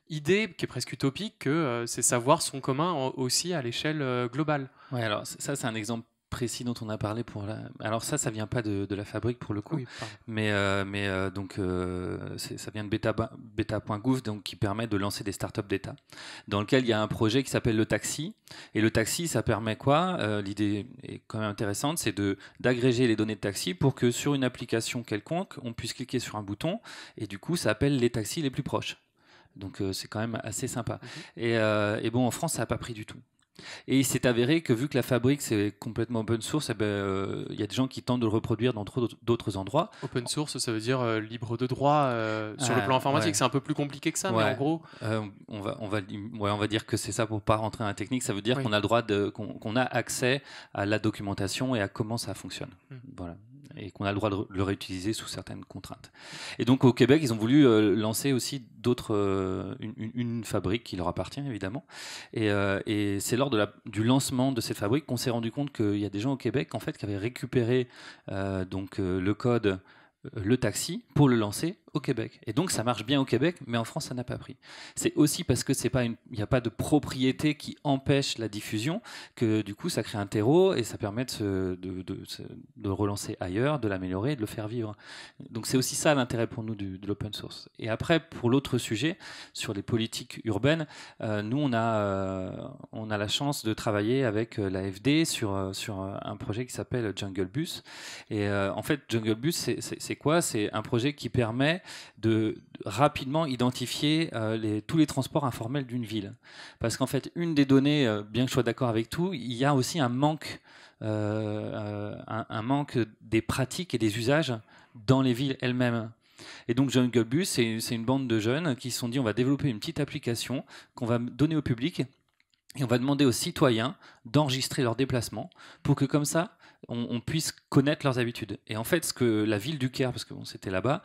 idée qui est presque utopique que ces savoirs sont communs aussi à l'échelle globale. Ouais, alors ça, c'est un exemple précis dont on a parlé alors ça vient pas de la fabrique pour le coup, Oui, donc ça vient de beta.gouv, donc qui permet de lancer des startups d'État, dans lequel il y a un projet qui s'appelle le taxi. Et le taxi, ça permet quoi? L'idée est quand même intéressante, c'est d'agréger les données de taxi pour que sur une application quelconque, on puisse cliquer sur un bouton et du coup, ça appelle les taxis les plus proches. Donc c'est quand même assez sympa. Et bon, en France, ça n'a pas pris du tout. Et il s'est avéré que vu que la fabrique c'est complètement open source, y a des gens qui tentent de le reproduire dans d'autres endroits. Open source, ça veut dire libre de droit sur le plan informatique. Ouais. C'est un peu plus compliqué que ça, Ouais. mais en gros, on va dire que c'est ça pour pas rentrer dans la technique. Ça veut dire Oui. qu'on a le droit qu'on a accès à la documentation et à comment ça fonctionne. Voilà. Et qu'on a le droit de le réutiliser sous certaines contraintes. Et donc au Québec, ils ont voulu lancer aussi une fabrique qui leur appartient évidemment. Et c'est lors du lancement de cette fabrique qu'on s'est rendu compte qu'il y a des gens au Québec en fait qui avaient récupéré le code le taxi pour le lancer au Québec. Et donc ça marche bien au Québec, mais en France ça n'a pas pris. C'est aussi parce que il n'y a pas de propriété qui empêche la diffusion que du coup ça crée un terreau et ça permet de relancer ailleurs, de l'améliorer et de le faire vivre. Donc c'est aussi ça l'intérêt pour nous de l'open source. Et après pour l'autre sujet sur les politiques urbaines, nous on a la chance de travailler avec l'AFD sur un projet qui s'appelle Jungle Bus. Et en fait Jungle Bus c'est quoi? C'est un projet qui permet de rapidement identifier tous les transports informels d'une ville. Parce qu'en fait, une des données, bien que je sois d'accord avec tout, il y a aussi un manque des pratiques et des usages dans les villes elles-mêmes. Et donc Jungle Bus, c'est une bande de jeunes qui se sont dit on va développer une petite application qu'on va donner au public et on va demander aux citoyens d'enregistrer leurs déplacements pour que comme ça, on puisse connaître leurs habitudes. Et en fait, ce que la ville du Caire, parce que c'était là-bas,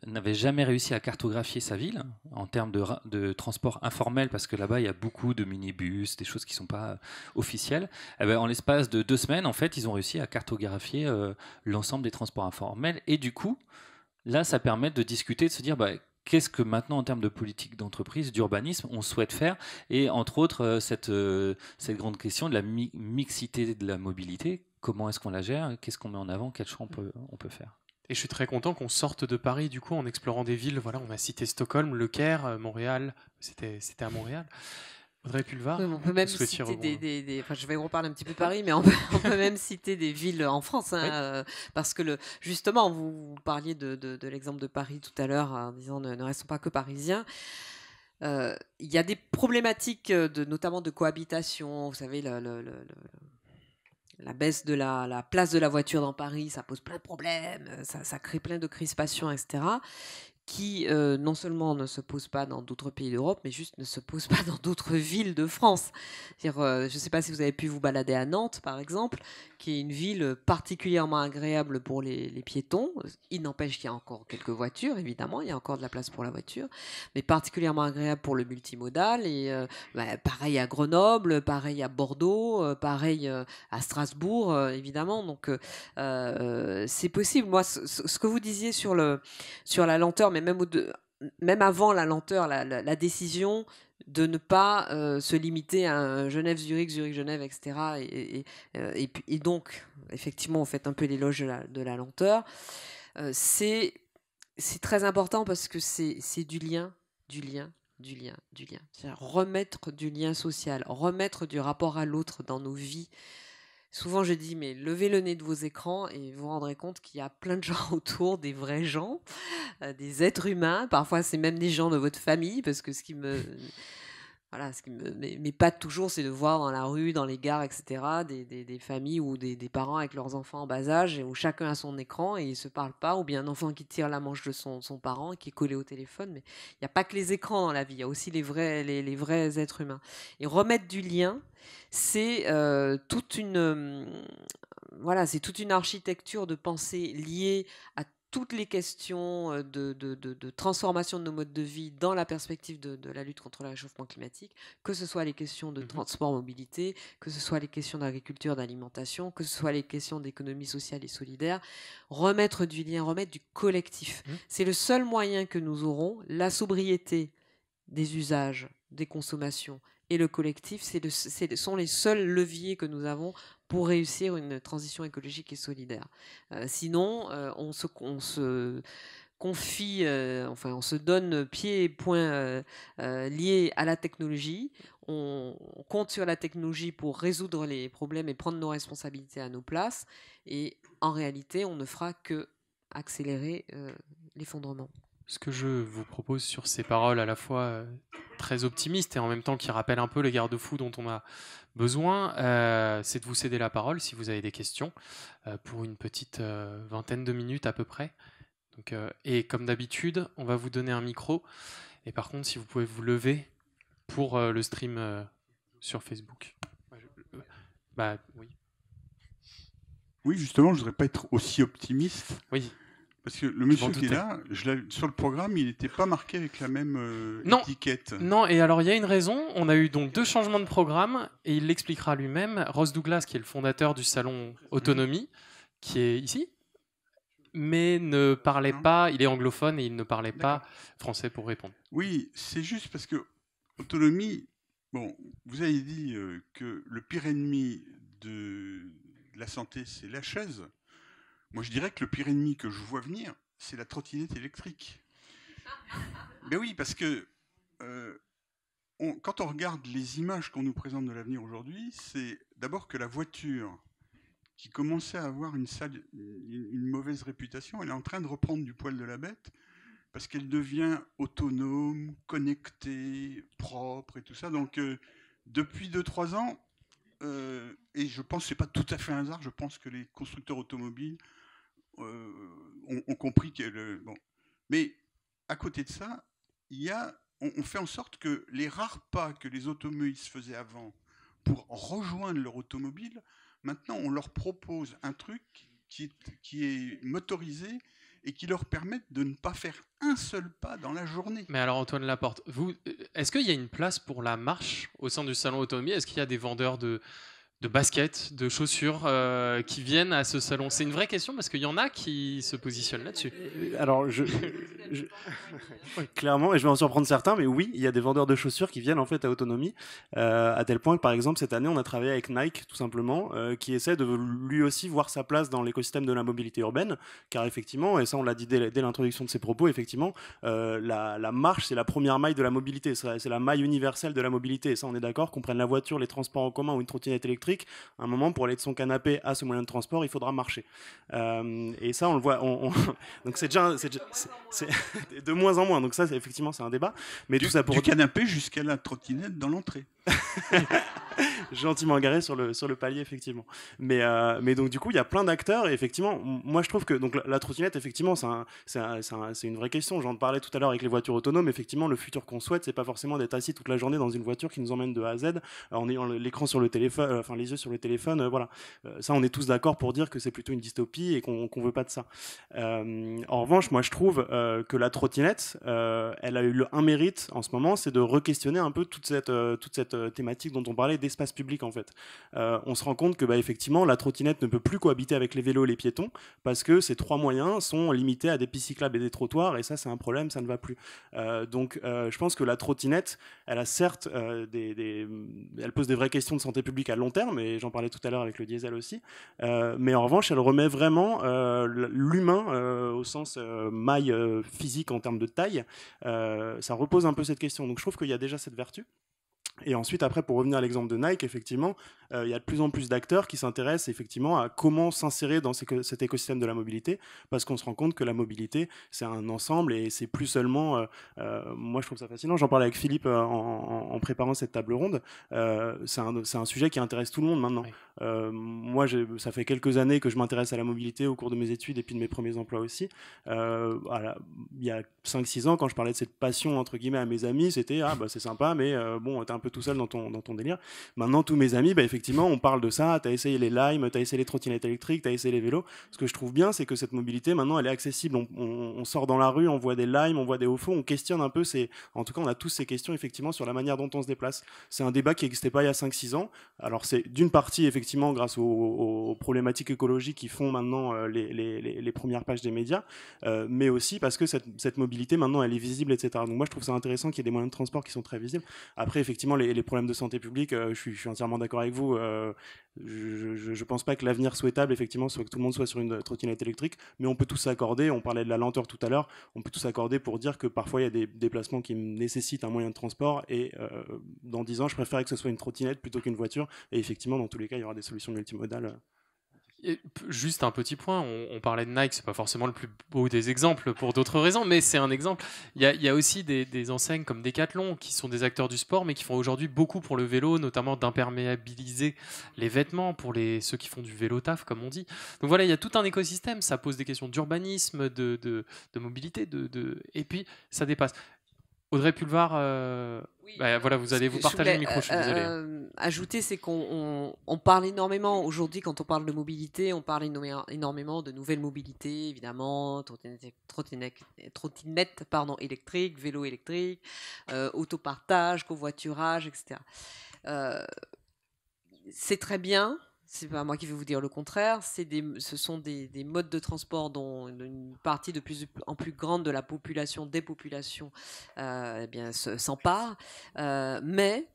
n'avait jamais réussi à cartographier sa ville en termes de transport informel, parce que là-bas, il y a beaucoup de minibus, des choses qui ne sont pas officielles. Et en l'espace de 2 semaines, en fait, ils ont réussi à cartographier l'ensemble des transports informels. Et du coup, là, ça permet de discuter, de se dire... qu'est-ce que maintenant, en termes de politique d'entreprise, d'urbanisme, on souhaite faire? Et entre autres, cette grande question de la mixité de la mobilité, comment est-ce qu'on la gère? Qu'est-ce qu'on met en avant? Quel choix on peut faire? Et je suis très content qu'on sorte de Paris, du coup, en explorant des villes. Voilà, on a cité Stockholm, Le Caire, Montréal. C'était à Montréal. Audrey Pulvar, on peut même citer enfin, je vais reparler un petit peu de Paris, mais on peut même citer des villes en France, hein, oui. Parce que justement, vous parliez de l'exemple de Paris tout à l'heure, en disant ne restons pas que parisiens. Il y a des problématiques, notamment de cohabitation. Vous savez, la baisse de la place de la voiture dans Paris, ça pose plein de problèmes, ça crée plein de crispations, etc., qui non seulement ne se posent pas dans d'autres pays d'Europe, mais juste ne se posent pas dans d'autres villes de France. Je ne sais pas si vous avez pu vous balader à Nantes, par exemple, qui est une ville particulièrement agréable pour les piétons. Il n'empêche qu'il y a encore quelques voitures, évidemment, il y a encore de la place pour la voiture, mais particulièrement agréable pour le multimodal. Et pareil à Grenoble, pareil à Bordeaux, pareil à Strasbourg, évidemment. Donc c'est possible. Moi, ce que vous disiez sur la lenteur, mais même avant la lenteur, la décision de ne pas se limiter à un Genève-Zurich, Zurich-Genève, etc. Et donc, effectivement, on fait un peu l'éloge de la lenteur. C'est très important parce que c'est du lien. C'est-à-dire remettre du lien social, remettre du rapport à l'autre dans nos vies. Souvent, je dis, mais levez le nez de vos écrans et vous vous rendrez compte qu'il y a plein de gens autour, des vrais gens, des êtres humains. Parfois, c'est même des gens de votre famille, parce que ce qui m'épate toujours, c'est de voir dans la rue, dans les gares, etc., des familles ou des parents avec leurs enfants en bas âge, et où chacun a son écran et ils ne se parlent pas, ou bien un enfant qui tire la manche de son parent, qui est collé au téléphone. Mais il n'y a pas que les écrans dans la vie, il y a aussi les vrais êtres humains. Et remettre du lien, c'est toute une architecture de pensée liée à toutes les questions de transformation de nos modes de vie dans la perspective de la lutte contre le réchauffement climatique, que ce soit les questions de transport, mobilité, que ce soit les questions d'agriculture, d'alimentation, que ce soit les questions d'économie sociale et solidaire. Remettre du lien, remettre du collectif. C'est le seul moyen que nous aurons. La sobriété des usages, des consommations et le collectif, sont les seuls leviers que nous avons pour réussir une transition écologique et solidaire. Sinon, on se confie, on se donne pieds et poings liés à la technologie. On compte sur la technologie pour résoudre les problèmes et prendre nos responsabilités à nos places. Et en réalité, on ne fera que accélérer l'effondrement. Ce que je vous propose sur ces paroles à la fois très optimistes et en même temps qui rappellent un peu les garde-fous dont on a besoin, c'est de vous céder la parole si vous avez des questions pour une petite vingtaine de minutes à peu près. Donc, et comme d'habitude, on va vous donner un micro. Et par contre, si vous pouvez vous lever pour le stream sur Facebook. Oui. Oui, justement, je ne voudrais pas être aussi optimiste. Oui. Parce que le monsieur qui est là, sur le programme, il n'était pas marqué avec la même étiquette. Non, et alors il y a une raison. On a eu donc 2 changements de programme, et il l'expliquera lui-même. Ross Douglas, qui est le fondateur du salon Autonomie, qui est ici, mais ne parlait pas, il est anglophone et il ne parlait pas français pour répondre. Oui, c'est juste parce que Autonomie, bon, vous avez dit que le pire ennemi de la santé, c'est la chaise. Moi, je dirais que le pire ennemi que je vois venir, c'est la trottinette électrique. Mais oui, parce que quand on regarde les images qu'on nous présente de l'avenir aujourd'hui, c'est d'abord que la voiture, qui commençait à avoir une mauvaise réputation, elle est en train de reprendre du poil de la bête, parce qu'elle devient autonome, connectée, propre et tout ça. Donc, depuis 2-3 ans, et je pense que ce n'est pas tout à fait un hasard, je pense que les constructeurs automobiles ont compris que bon. Mais à côté de ça, on fait en sorte que les rares pas que les automobilistes faisaient avant pour rejoindre leur automobile, maintenant on leur propose un truc qui est motorisé et qui leur permet de ne pas faire un seul pas dans la journée. Mais alors Antoine Laporte, est-ce qu'il y a une place pour la marche au sein du salon Autonomie? Est-ce qu'il y a des vendeurs de baskets, de chaussures qui viennent à ce salon? C'est une vraie question parce qu'il y en a qui se positionnent là-dessus. Alors, clairement, et je vais en surprendre certains, mais oui, il y a des vendeurs de chaussures qui viennent en fait à Autonomie, à tel point que par exemple cette année on a travaillé avec Nike tout simplement, qui essaie de lui aussi voir sa place dans l'écosystème de la mobilité urbaine, car effectivement, et ça on l'a dit dès l'introduction de ses propos, effectivement, la marche c'est la première maille de la mobilité, c'est la maille universelle de la mobilité, et ça on est d'accord, qu'on prenne la voiture, les transports en commun ou une trottinette électrique, à un moment pour aller de son canapé à ce moyen de transport il faudra marcher, et ça on le voit, donc c'est de moins en moins, donc ça effectivement c'est un débat, mais tout ça pour du canapé jusqu'à la trottinette dans l'entrée. Gentiment garé sur le palier effectivement, mais donc du coup il y a plein d'acteurs et effectivement moi je trouve que donc la trottinette effectivement c'est une vraie question. J'en parlais tout à l'heure avec les voitures autonomes. Effectivement le futur qu'on souhaite c'est pas forcément d'être assis toute la journée dans une voiture qui nous emmène de A à Z en ayant l'écran sur le téléphone, enfin les yeux sur le téléphone, voilà, ça on est tous d'accord pour dire que c'est plutôt une dystopie et qu'on veut pas de ça. En revanche moi je trouve que la trottinette elle a eu un mérite en ce moment, c'est de re-questionner un peu toute cette thématique dont on parlait d'espace public en fait. On se rend compte que effectivement la trottinette ne peut plus cohabiter avec les vélos et les piétons parce que ces 3 moyens sont limités à des pistes cyclables et des trottoirs, et ça c'est un problème, ça ne va plus. Donc je pense que la trottinette elle a certes elle pose des vraies questions de santé publique à long terme, et j'en parlais tout à l'heure avec le diesel aussi, mais en revanche elle remet vraiment l'humain au sens maille physique en termes de taille, ça repose un peu cette question, donc je trouve qu'il y a déjà cette vertu. Et ensuite, après, pour revenir à l'exemple de Nike, effectivement, il y a de plus en plus d'acteurs qui s'intéressent effectivement à comment s'insérer dans cet écosystème de la mobilité, parce qu'on se rend compte que la mobilité, c'est un ensemble et c'est plus seulement... moi, je trouve ça fascinant. J'en parlais avec Philippe en préparant cette table ronde. C'est un sujet qui intéresse tout le monde maintenant. Oui. Moi, ça fait quelques années que je m'intéresse à la mobilité au cours de mes études et puis de mes premiers emplois aussi. Voilà, il y a 5-6 ans, quand je parlais de cette passion, entre guillemets, à mes amis, c'était « Ah, bah, c'est sympa, mais bon, t'es un peu tout seul dans ton délire. » Maintenant, tous mes amis, effectivement, on parle de ça. T'as essayé les Lime, t'as essayé les trottinettes électriques, t'as essayé les vélos. Ce que je trouve bien, c'est que cette mobilité, maintenant, elle est accessible. On sort dans la rue, on voit des Lime, on voit des Ofo, on questionne un peu en tout cas, on a tous ces questions, effectivement, sur la manière dont on se déplace. C'est un débat qui n'existait pas il y a 5-6 ans. Alors, c'est d'une partie, effectivement, grâce aux problématiques écologiques qui font maintenant les premières pages des médias, mais aussi parce que cette mobilité, maintenant, elle est visible, etc. Donc, moi, je trouve ça intéressant qu'il y ait des moyens de transport qui sont très visibles. Après, effectivement, les problèmes de santé publique, je suis entièrement d'accord avec vous. Je pense pas que l'avenir souhaitable, effectivement, soit que tout le monde soit sur une trottinette électrique, mais on peut tous s'accorder, on parlait de la lenteur tout à l'heure, on peut tous s'accorder pour dire que parfois il y a des déplacements qui nécessitent un moyen de transport et dans 10 ans, je préférerais que ce soit une trottinette plutôt qu'une voiture et effectivement, dans tous les cas, il y aura des solutions multimodales. Et juste un petit point, on parlait de Nike, c'est pas forcément le plus beau des exemples pour d'autres raisons, mais c'est un exemple. Il y a aussi des enseignes comme Decathlon qui sont des acteurs du sport, mais qui font aujourd'hui beaucoup pour le vélo, notamment d'imperméabiliser les vêtements pour ceux qui font du vélo taf, comme on dit. Donc voilà, il y a tout un écosystème, ça pose des questions d'urbanisme, de mobilité, et puis ça dépasse. Audrey Pulvar, oui, voilà, vous allez vous partager le micro. Je suis désolé. Ajouter, c'est qu'on parle énormément aujourd'hui, quand on parle de mobilité, on parle énormément de nouvelles mobilités, évidemment, trottinette électrique, vélo électrique, autopartage, covoiturage, etc. C'est très bien. C'est pas moi qui vais vous dire le contraire. Ce sont des modes de transport dont une partie de plus en plus grande de la population, des populations, s'empare. Mais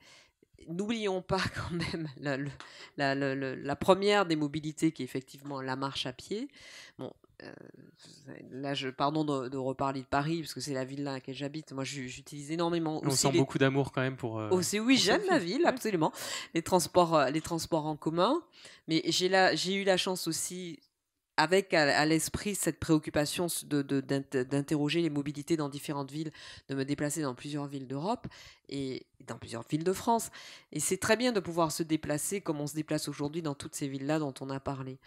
n'oublions pas quand même la première des mobilités qui est effectivement la marche à pied. Bon, là, pardon de reparler de Paris, parce que c'est la ville dans laquelle j'habite. Moi, j'utilise énormément. On sent beaucoup d'amour quand même pour. Oui, j'aime la ville, absolument. Les transports en commun. Mais j'ai eu la chance aussi, avec à l'esprit cette préoccupation d'interroger les mobilités dans différentes villes, de me déplacer dans plusieurs villes d'Europe et dans plusieurs villes de France. Et c'est très bien de pouvoir se déplacer comme on se déplace aujourd'hui dans toutes ces villes-là dont on a parlé.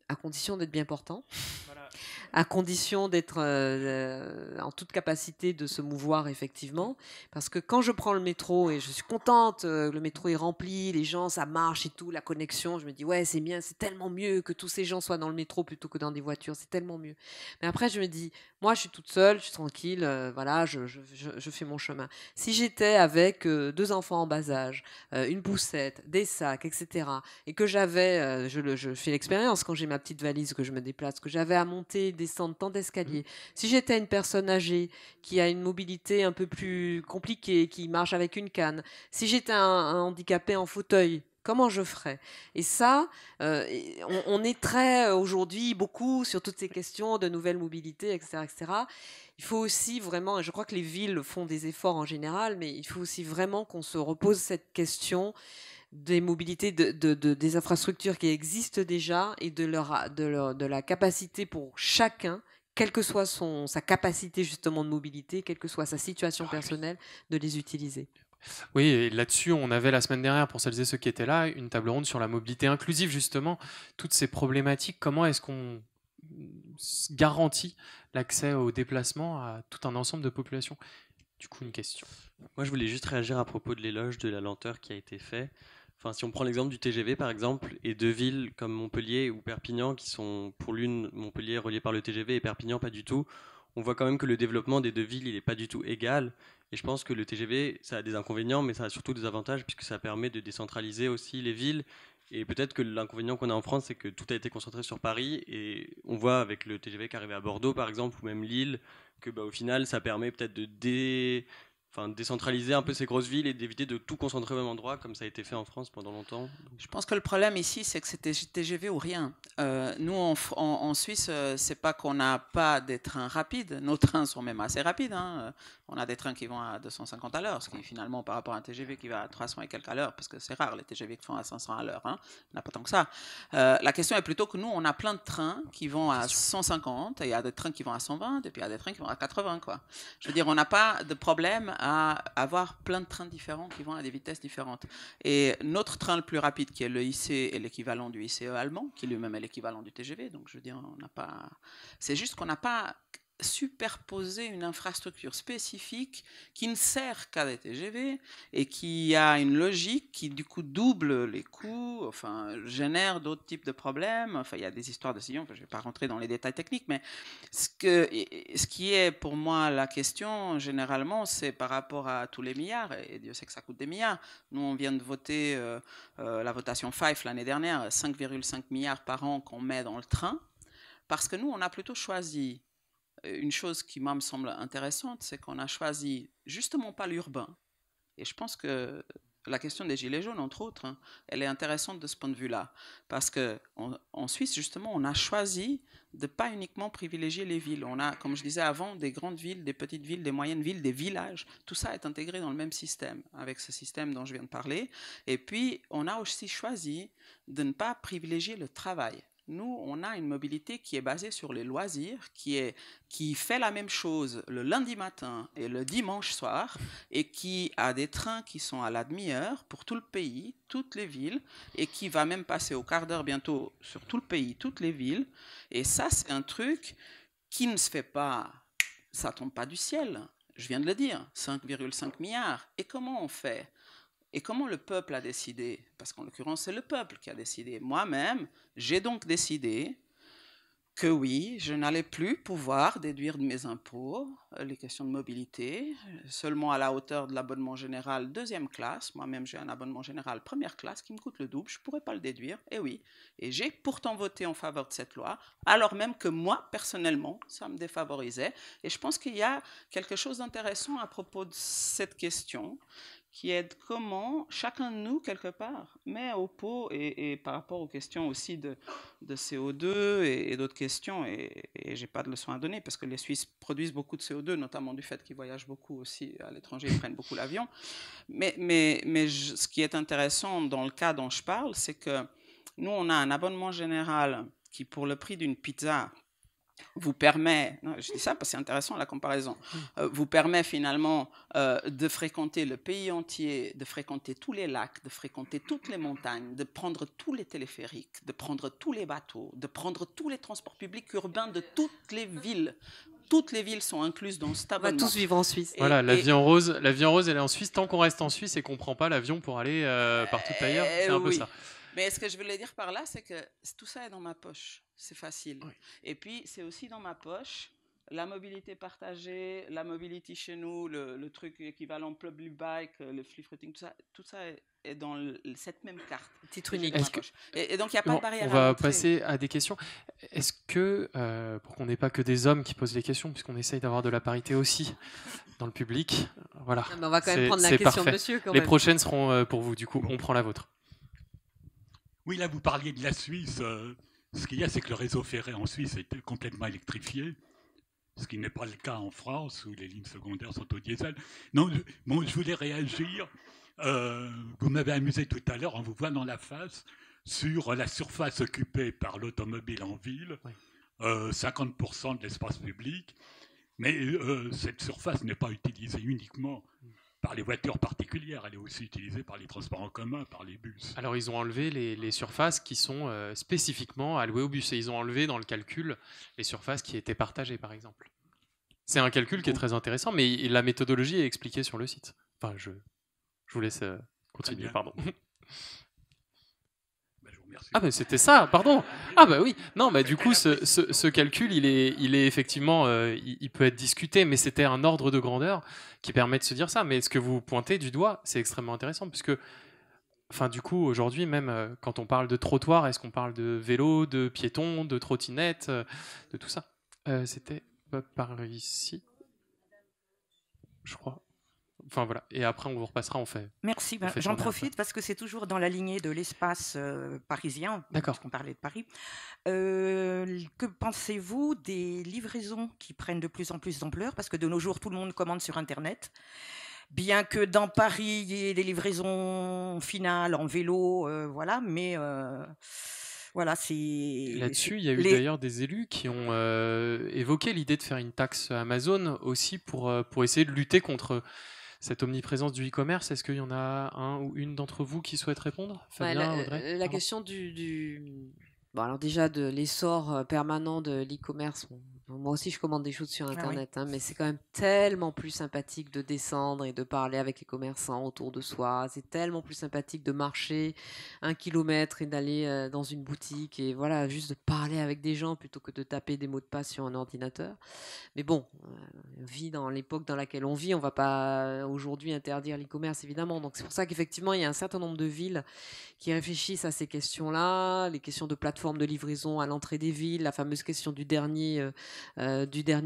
À condition d'être bien portant, voilà. À condition d'être en toute capacité de se mouvoir effectivement, parce que quand je prends le métro et je suis contente, le métro est rempli, les gens, ça marche et tout, la connexion, je me dis ouais c'est bien, c'est tellement mieux que tous ces gens soient dans le métro plutôt que dans des voitures, c'est tellement mieux. Mais après je me dis, moi je suis toute seule, je suis tranquille, voilà, je fais mon chemin. Si j'étais avec 2 enfants en bas âge, une poussette, des sacs, etc., et que j'avais, je fais l'expérience quand j'ai ma petite valise, que je me déplace, que j'avais à monter, descendre tant d'escaliers. Si j'étais une personne âgée qui a une mobilité un peu plus compliquée, qui marche avec une canne, si j'étais un handicapé en fauteuil, comment je ferais? Et ça, on est très aujourd'hui beaucoup sur toutes ces questions de nouvelles mobilités, etc., etc. Il faut aussi vraiment, et je crois que les villes font des efforts en général, mais il faut aussi vraiment qu'on se repose cette question des mobilités, des infrastructures qui existent déjà et de la capacité pour chacun, quelle que soit sa capacité justement de mobilité, quelle que soit sa situation personnelle, de les utiliser. Oui, et là-dessus, on avait la semaine dernière, pour celles et ceux qui étaient là, une table ronde sur la mobilité inclusive, justement. Toutes ces problématiques, comment est-ce qu'on garantit l'accès au déplacement à tout un ensemble de populations? Du coup, une question. Moi, je voulais juste réagir à propos de l'éloge de la lenteur qui a été fait. Enfin, si on prend l'exemple du TGV, par exemple, et de villes comme Montpellier ou Perpignan, qui sont pour l'une, Montpellier reliée par le TGV et Perpignan pas du tout, on voit quand même que le développement des deux villes, il n'est pas du tout égal. Et je pense que le TGV, ça a des inconvénients, mais ça a surtout des avantages, puisque ça permet de décentraliser aussi les villes. Et peut-être que l'inconvénient qu'on a en France, c'est que tout a été concentré sur Paris. Et on voit avec le TGV qui arrive à Bordeaux, par exemple, ou même Lille, que au final, ça permet peut-être de décentraliser un peu ces grosses villes et d'éviter de tout concentrer au même endroit, comme ça a été fait en France pendant longtemps. Je pense que le problème ici, c'est que c'était TGV ou rien. Nous, en Suisse, c'est pas qu'on n'a pas des trains rapides. Nos trains sont même assez rapides. On a des trains qui vont à 250 à l'heure, ce qui finalement par rapport à un TGV qui va à 300 et quelques à l'heure, parce que c'est rare les TGV qui font à 500 à l'heure, hein. Il n'y en a pas tant que ça. La question est plutôt que nous, on a plein de trains qui vont à 150, et il y a des trains qui vont à 120, et puis il y a des trains qui vont à 80, quoi. Je veux dire, on n'a pas de problème à avoir plein de trains différents qui vont à des vitesses différentes. Et notre train le plus rapide, qui est le IC, est l'équivalent du ICE allemand, qui lui-même est l'équivalent du TGV. Donc, je veux dire, on n'a pas. C'est juste qu'on n'a pas superposer une infrastructure spécifique qui ne sert qu'à des TGV et qui a une logique qui du coup double les coûts, enfin génère d'autres types de problèmes. Enfin, il y a des histoires de sillons, je ne vais pas rentrer dans les détails techniques, mais ce qui est pour moi la question généralement, c'est par rapport à tous les milliards, et Dieu sait que ça coûte des milliards. Nous, on vient de voter la votation FIFE l'année dernière, 5,5 milliards par an qu'on met dans le train, parce que nous, on a plutôt choisi une chose qui, moi, me semble intéressante, c'est qu'on a choisi justement pas l'urbain. Et je pense que la question des gilets jaunes, entre autres, hein, elle est intéressante de ce point de vue-là. Parce qu'en Suisse, justement, on a choisi de pas uniquement privilégier les villes. On a, comme je disais avant, des grandes villes, des petites villes, des moyennes villes, des villages. Tout ça est intégré dans le même système, avec ce système dont je viens de parler. Et puis, on a aussi choisi de ne pas privilégier le travail. Nous, on a une mobilité qui est basée sur les loisirs, qui fait la même chose le lundi matin et le dimanche soir, et qui a des trains qui sont à la demi-heure pour tout le pays, toutes les villes, et qui va même passer au quart d'heure bientôt sur tout le pays, toutes les villes. Et ça, c'est un truc qui ne se fait pas, ça tombe pas du ciel. Je viens de le dire, 5,5 milliards. Et comment on fait ? Et comment le peuple a décidé? Parce qu'en l'occurrence, c'est le peuple qui a décidé. Moi-même, j'ai donc décidé que oui, je n'allais plus pouvoir déduire de mes impôts les questions de mobilité, seulement à la hauteur de l'abonnement général deuxième classe. Moi-même, j'ai un abonnement général première classe qui me coûte le double. Je ne pourrais pas le déduire. Et oui. Et j'ai pourtant voté en faveur de cette loi, alors même que moi, personnellement, ça me défavorisait. Et je pense qu'il y a quelque chose d'intéressant à propos de cette question, qui est de comment chacun de nous, quelque part, met au pot, et par rapport aux questions aussi de CO2 et d'autres questions, et je n'ai pas de leçon à donner, parce que les Suisses produisent beaucoup de CO2, notamment du fait qu'ils voyagent beaucoup aussi à l'étranger, ils prennent beaucoup l'avion. Mais ce qui est intéressant dans le cas dont je parle, c'est que nous, on a un abonnement général qui, pour le prix d'une pizza, vous permet, non, je dis ça parce que c'est intéressant la comparaison, vous permet finalement de fréquenter le pays entier, de fréquenter tous les lacs, de fréquenter toutes les montagnes, de prendre tous les téléphériques, de prendre tous les bateaux, de prendre tous les transports publics urbains de toutes les villes. Toutes les villes sont incluses dans cet abonnement. On va tous vivre en Suisse. Voilà, la vie en rose, elle est en Suisse. Tant qu'on reste en Suisse et qu'on ne prend pas l'avion pour aller partout ailleurs, c'est un peu ça. Mais ce que je voulais dire par là, c'est que tout ça est dans ma poche. C'est facile. Oui. Et puis, c'est aussi dans ma poche la mobilité partagée, la mobilité chez nous, le truc équivalent Public Bike, le free routing, tout ça est dans cette même carte. Titre unique. Et donc, il n'y a pas de barrière. On va passer à des questions. Est-ce que, pour qu'on n'ait pas que des hommes qui posent les questions, puisqu'on essaye d'avoir de la parité aussi dans le public, voilà. Non, mais on va quand même prendre la question de monsieur. Les prochaines seront pour vous, du coup, on prend la vôtre. Oui, là, vous parliez de la Suisse. Ce qu'il y a, c'est que le réseau ferré en Suisse est complètement électrifié, ce qui n'est pas le cas en France, où les lignes secondaires sont au diesel. Non, je voulais réagir. Vous m'avez amusé tout à l'heure en vous voyant dans la face sur la surface occupée par l'automobile en ville, oui. 50% de l'espace public, mais cette surface n'est pas utilisée uniquement par les voitures particulières, elle est aussi utilisée par les transports en commun, par les bus. Alors ils ont enlevé les surfaces qui sont spécifiquement allouées aux bus, et ils ont enlevé dans le calcul les surfaces qui étaient partagées, par exemple. C'est un calcul qui est très intéressant, mais la méthodologie est expliquée sur le site. Enfin, je vous laisse continuer, pardon. Ah mais c'était ça, pardon. Ah bah oui. Non, bah du coup ce calcul il est effectivement il peut être discuté, mais c'était un ordre de grandeur qui permet de se dire ça. Mais ce que vous pointez du doigt, c'est extrêmement intéressant, puisque enfin du coup aujourd'hui même quand on parle de trottoir, est-ce qu'on parle de vélo, de piéton, de trottinette, de tout ça. C'était par ici, je crois. Enfin voilà. Et après, on vous repassera. On fait. Merci. On fait J'en tourner profite après. parce que c'est toujours dans la lignée de l'espace parisien, D'accord. puisqu'on parlait de Paris. Que pensez-vous des livraisons qui prennent de plus en plus d'ampleur? Parce que de nos jours, tout le monde commande sur Internet. Bien que dans Paris, il y ait des livraisons finales en vélo, voilà, mais voilà, Là-dessus, il y a eu d'ailleurs des élus qui ont évoqué l'idée de faire une taxe Amazon aussi pour essayer de lutter contre cette omniprésence du e-commerce. Est-ce qu'il y en a un ou une d'entre vous qui souhaite répondre? Fabien, Audrey? La Pardon. question Bon, alors déjà, de l'essor permanent de l'e-commerce, moi aussi je commande des choses sur Internet, hein, mais c'est quand même tellement plus sympathique de descendre et de parler avec les commerçants autour de soi. C'est tellement plus sympathique de marcher 1 kilomètre et d'aller dans une boutique et voilà, juste de parler avec des gens plutôt que de taper des mots de passe sur un ordinateur. Mais bon, on vit dans l'époque dans laquelle on vit, on ne va pas aujourd'hui interdire l'e-commerce évidemment. Donc c'est pour ça qu'effectivement, il y a un certain nombre de villes qui réfléchissent à ces questions-là, les questions de plateforme de livraison à l'entrée des villes, la fameuse question du dernier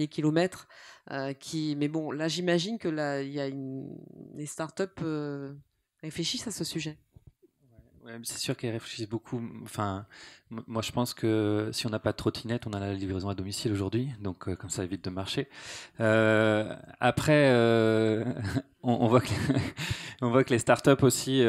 kilomètre. Mais bon, là, j'imagine que là, les startups réfléchissent à ce sujet. Ouais, c'est sûr qu'elles réfléchissent beaucoup. Enfin, moi, je pense que si on n'a pas de trottinette, on a la livraison à domicile aujourd'hui, donc comme ça évite de marcher. Après, on voit que on voit que les startups aussi.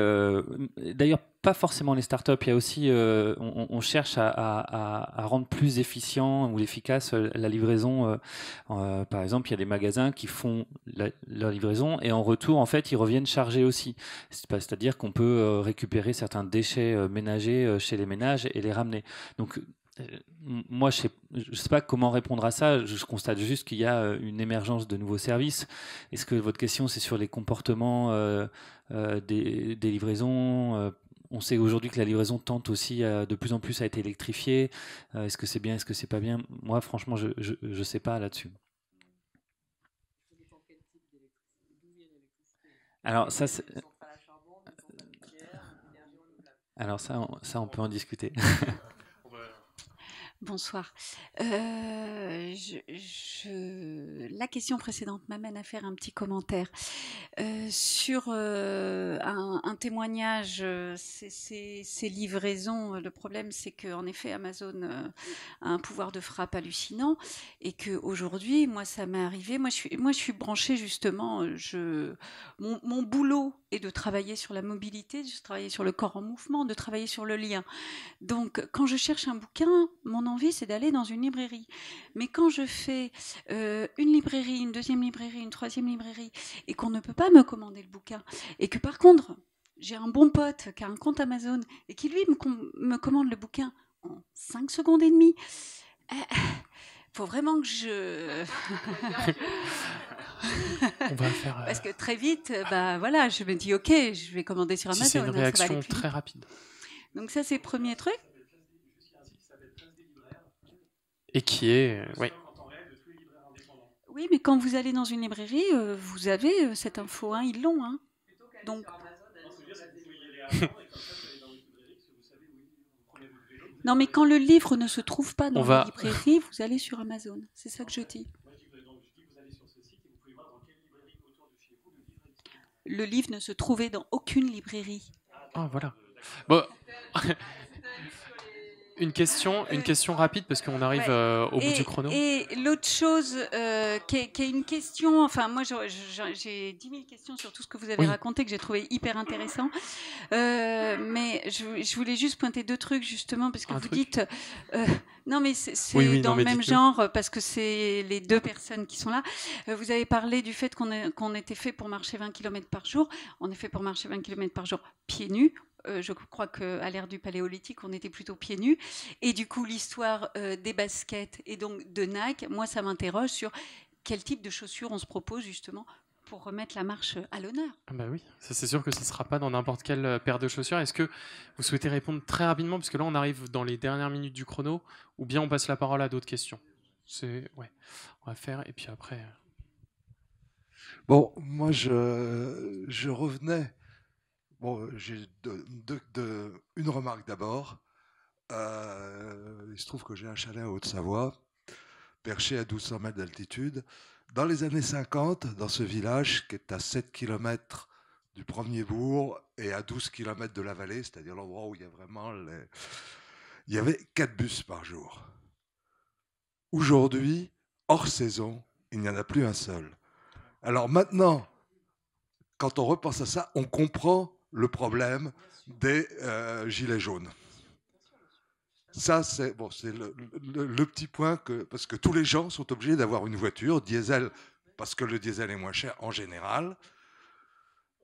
D'ailleurs, pas forcément les startups. Il y a aussi, on cherche à rendre plus efficient ou efficace la livraison. Par exemple, il y a des magasins qui font leur livraison et en retour, en fait, ils reviennent charger aussi. C'est-à-dire qu'on peut récupérer certains déchets ménagers chez les ménages et les ramener. Donc, moi, je sais pas comment répondre à ça. Je constate juste qu'il y a une émergence de nouveaux services. Est-ce que votre question, c'est sur les comportements des livraisons on sait aujourd'hui que la livraison tente aussi de plus en plus à être électrifiée. Est-ce que c'est bien, est-ce que c'est pas bien? Moi, franchement, je sais pas là-dessus. Alors ça, on peut en discuter. Bonsoir. La question précédente m'amène à faire un petit commentaire sur un témoignage. Ces livraisons, le problème, c'est qu'en effet, Amazon a un pouvoir de frappe hallucinant et qu'aujourd'hui, moi, ça m'est arrivé. Moi, je suis branchée justement. Mon boulot est de travailler sur la mobilité, de travailler sur le corps en mouvement, de travailler sur le lien. Donc, quand je cherche un bouquin, mon envie, c'est d'aller dans une librairie. Mais quand je fais une librairie, une deuxième librairie, une troisième librairie, et qu'on ne peut pas me commander le bouquin, et que par contre, j'ai un bon pote qui a un compte Amazon, et qui, lui, me commande le bouquin en 5 secondes et demie, faut vraiment que je... On va faire... Parce que très vite, voilà, je me dis, ok, je vais commander sur Amazon. Si c'est une réaction très rapide. Donc ça, c'est le premier truc. Et qui est... oui. Oui, mais quand vous allez dans une librairie, vous avez cette info, hein, ils l'ont. Hein. Donc... Non, mais quand le livre ne se trouve pas dans la librairie, vous allez sur Amazon. C'est ça que je dis. Le livre ne se trouvait dans aucune librairie. Ah, voilà. Bon. Une question rapide parce qu'on arrive au bout du chrono. Et l'autre chose qui est une question, enfin moi j'ai 10 000 questions sur tout ce que vous avez raconté que j'ai trouvé hyper intéressant, mais je voulais juste pointer 2 trucs justement parce que vous dites, non mais c'est dans le même genre parce que c'est les 2 personnes qui sont là. Vous avez parlé du fait qu'on était fait pour marcher 20 km par jour, on est fait pour marcher 20 km par jour pieds nus. Je crois qu'à l'ère du paléolithique, on était plutôt pieds nus. Et du coup, l'histoire des baskets et donc de Nike, moi, ça m'interroge sur quel type de chaussures on se propose justement pour remettre la marche à l'honneur. Ah bah oui, ça c'est sûr que ce ne sera pas dans n'importe quelle paire de chaussures. Est-ce que vous souhaitez répondre très rapidement, parce que là, on arrive dans les dernières minutes du chrono, ou bien on passe la parole à d'autres questions? Ouais, on va faire, et puis après... Bon, moi, je revenais... Bon, j'ai une remarque d'abord. Il se trouve que j'ai un chalet en Haute-Savoie, perché à 1200 mètres d'altitude. dans les années 50, dans ce village qui est à 7 km du premier bourg et à 12 km de la vallée, c'est-à-dire l'endroit où il y a vraiment il y avait 4 bus par jour. Aujourd'hui, hors saison, il n'y en a plus un seul. Alors maintenant, quand on repense à ça, on comprend le problème des gilets jaunes. Ça, c'est bon, le petit point, parce que tous les gens sont obligés d'avoir une voiture, diesel, parce que le diesel est moins cher en général.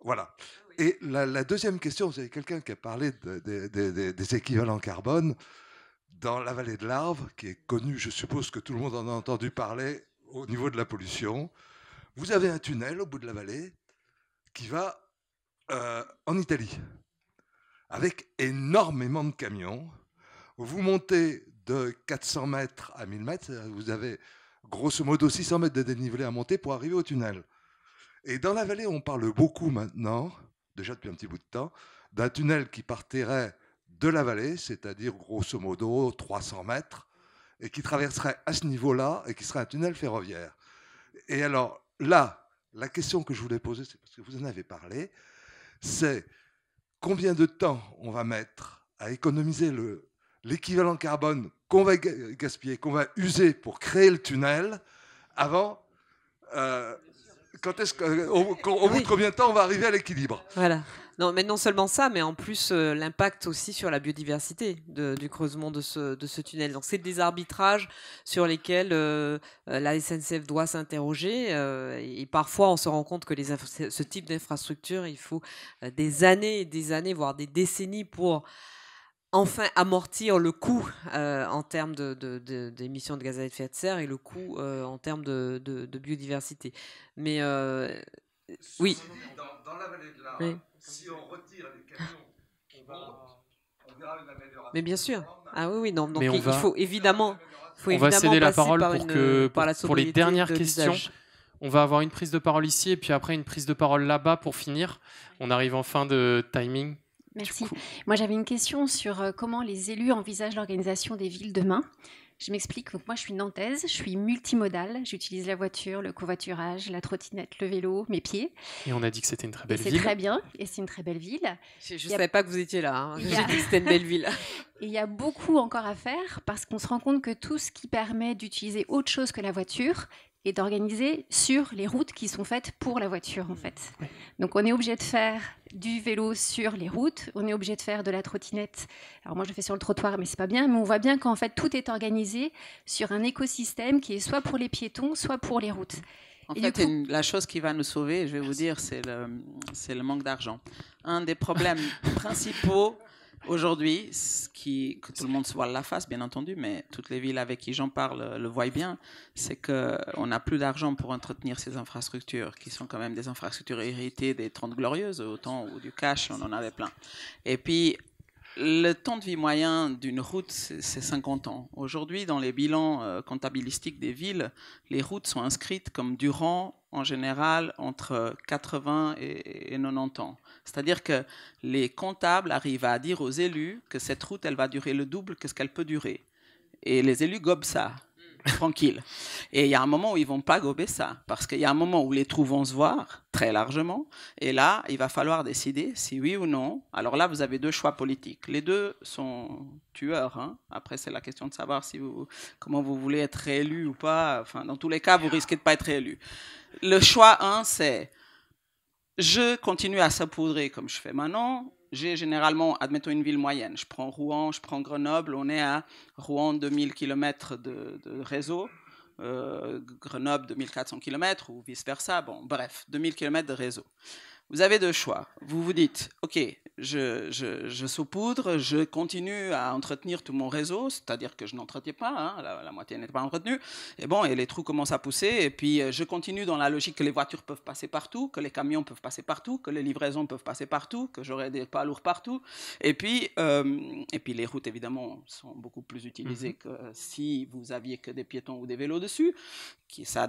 Voilà. Et la deuxième question, vous avez quelqu'un qui a parlé des équivalents carbone dans la vallée de l'Arve, qui est connue, je suppose que tout le monde en a entendu parler au niveau de la pollution. Vous avez un tunnel au bout de la vallée qui va en Italie, avec énormément de camions. Vous montez de 400 mètres à 1000 mètres, vous avez grosso modo 600 mètres de dénivelé à monter pour arriver au tunnel. Et dans la vallée, on parle beaucoup maintenant, déjà depuis un petit bout de temps, d'un tunnel qui partirait de la vallée, c'est-à-dire grosso modo 300 mètres, et qui traverserait à ce niveau-là, et qui serait un tunnel ferroviaire. Et alors là, la question que je voulais poser, c'est parce que vous en avez parlé, c'est combien de temps on va mettre à économiser l'équivalent carbone qu'on va gaspiller, qu'on va user pour créer le tunnel, avant, quand est-ce qu'au bout de combien de temps on va arriver à l'équilibre? Voilà. Non, mais non seulement ça, mais en plus l'impact aussi sur la biodiversité du creusement de ce tunnel. Donc c'est des arbitrages sur lesquels la SNCF doit s'interroger et parfois on se rend compte que ce type d'infrastructure, il faut des années, voire des décennies pour enfin amortir le coût en termes d'émissions de gaz à effet de serre et le coût en termes de biodiversité. Mais oui. Dans la vallée de l'Arve, oui. Si on retire les camions qui montent, on verra une amélioration. Mais bien sûr. Ah oui, non. Donc il faut évidemment. On va céder la parole pour les dernières questions. On va avoir une prise de parole ici et puis après une prise de parole là-bas pour finir. On arrive en fin de timing. Merci. Moi, j'avais une question sur comment les élus envisagent l'organisation des villes demain. Je m'explique. Donc, moi, je suis nantaise, je suis multimodale. J'utilise la voiture, le covoiturage, la trottinette, le vélo, mes pieds. Et on a dit que c'était une très belle ville. C'est très bien, et c'est une très belle ville. Je ne savais pas que vous étiez là. Hein. J'ai dit que c'était une belle ville. Et il y a beaucoup encore à faire parce qu'on se rend compte que tout ce qui permet d'utiliser autre chose que la voiture et d'organiser sur les routes qui sont faites pour la voiture, en fait. Donc, on est obligé de faire du vélo sur les routes, on est obligé de faire de la trottinette. Alors, moi, je le fais sur le trottoir, mais c'est pas bien. Mais on voit bien qu'en fait, tout est organisé sur un écosystème qui est soit pour les piétons, soit pour les routes. En fait, la chose qui va nous sauver, je vais vous dire, c'est le manque d'argent. Un des problèmes principaux aujourd'hui, que tout le monde se voit la face, bien entendu, mais toutes les villes avec qui j'en parle le voient bien, c'est qu'on n'a plus d'argent pour entretenir ces infrastructures, qui sont quand même des infrastructures héritées des 30 Glorieuses, au temps où du cash, on en avait plein. Et puis, le temps de vie moyen d'une route, c'est 50 ans. Aujourd'hui, dans les bilans comptabilistiques des villes, les routes sont inscrites comme durant, en général, entre 80 et 90 ans. C'est-à-dire que les comptables arrivent à dire aux élus que cette route, elle va durer le double que ce qu'elle peut durer. Et les élus gobent ça, tranquille. Et il y a un moment où ils ne vont pas gober ça, parce qu'il y a un moment où les trous vont se voir très largement, et là, il va falloir décider si oui ou non. Alors là, vous avez deux choix politiques. Les deux sont tueurs. Hein. Après, c'est la question de savoir comment vous voulez être réélu ou pas. Enfin, dans tous les cas, vous risquez de ne pas être réélu. Le choix 1, c'est je continue à saupoudrer comme je fais maintenant. J'ai généralement, admettons une ville moyenne, je prends Rouen, je prends Grenoble, on est à Rouen 2000 km de réseau, Grenoble 2400 km ou vice-versa, bon bref, 2000 km de réseau. Vous avez deux choix. Vous vous dites, ok, je saupoudre, je continue à entretenir tout mon réseau, c'est-à-dire que je n'entretiens pas, hein, la moitié n'est pas entretenue, et bon, et les trous commencent à pousser, et puis je continue dans la logique que les voitures peuvent passer partout, que les camions peuvent passer partout, que les livraisons peuvent passer partout, que j'aurai des poids lourds partout, et puis les routes, évidemment, sont beaucoup plus utilisées que si vous aviez que des piétons ou des vélos dessus,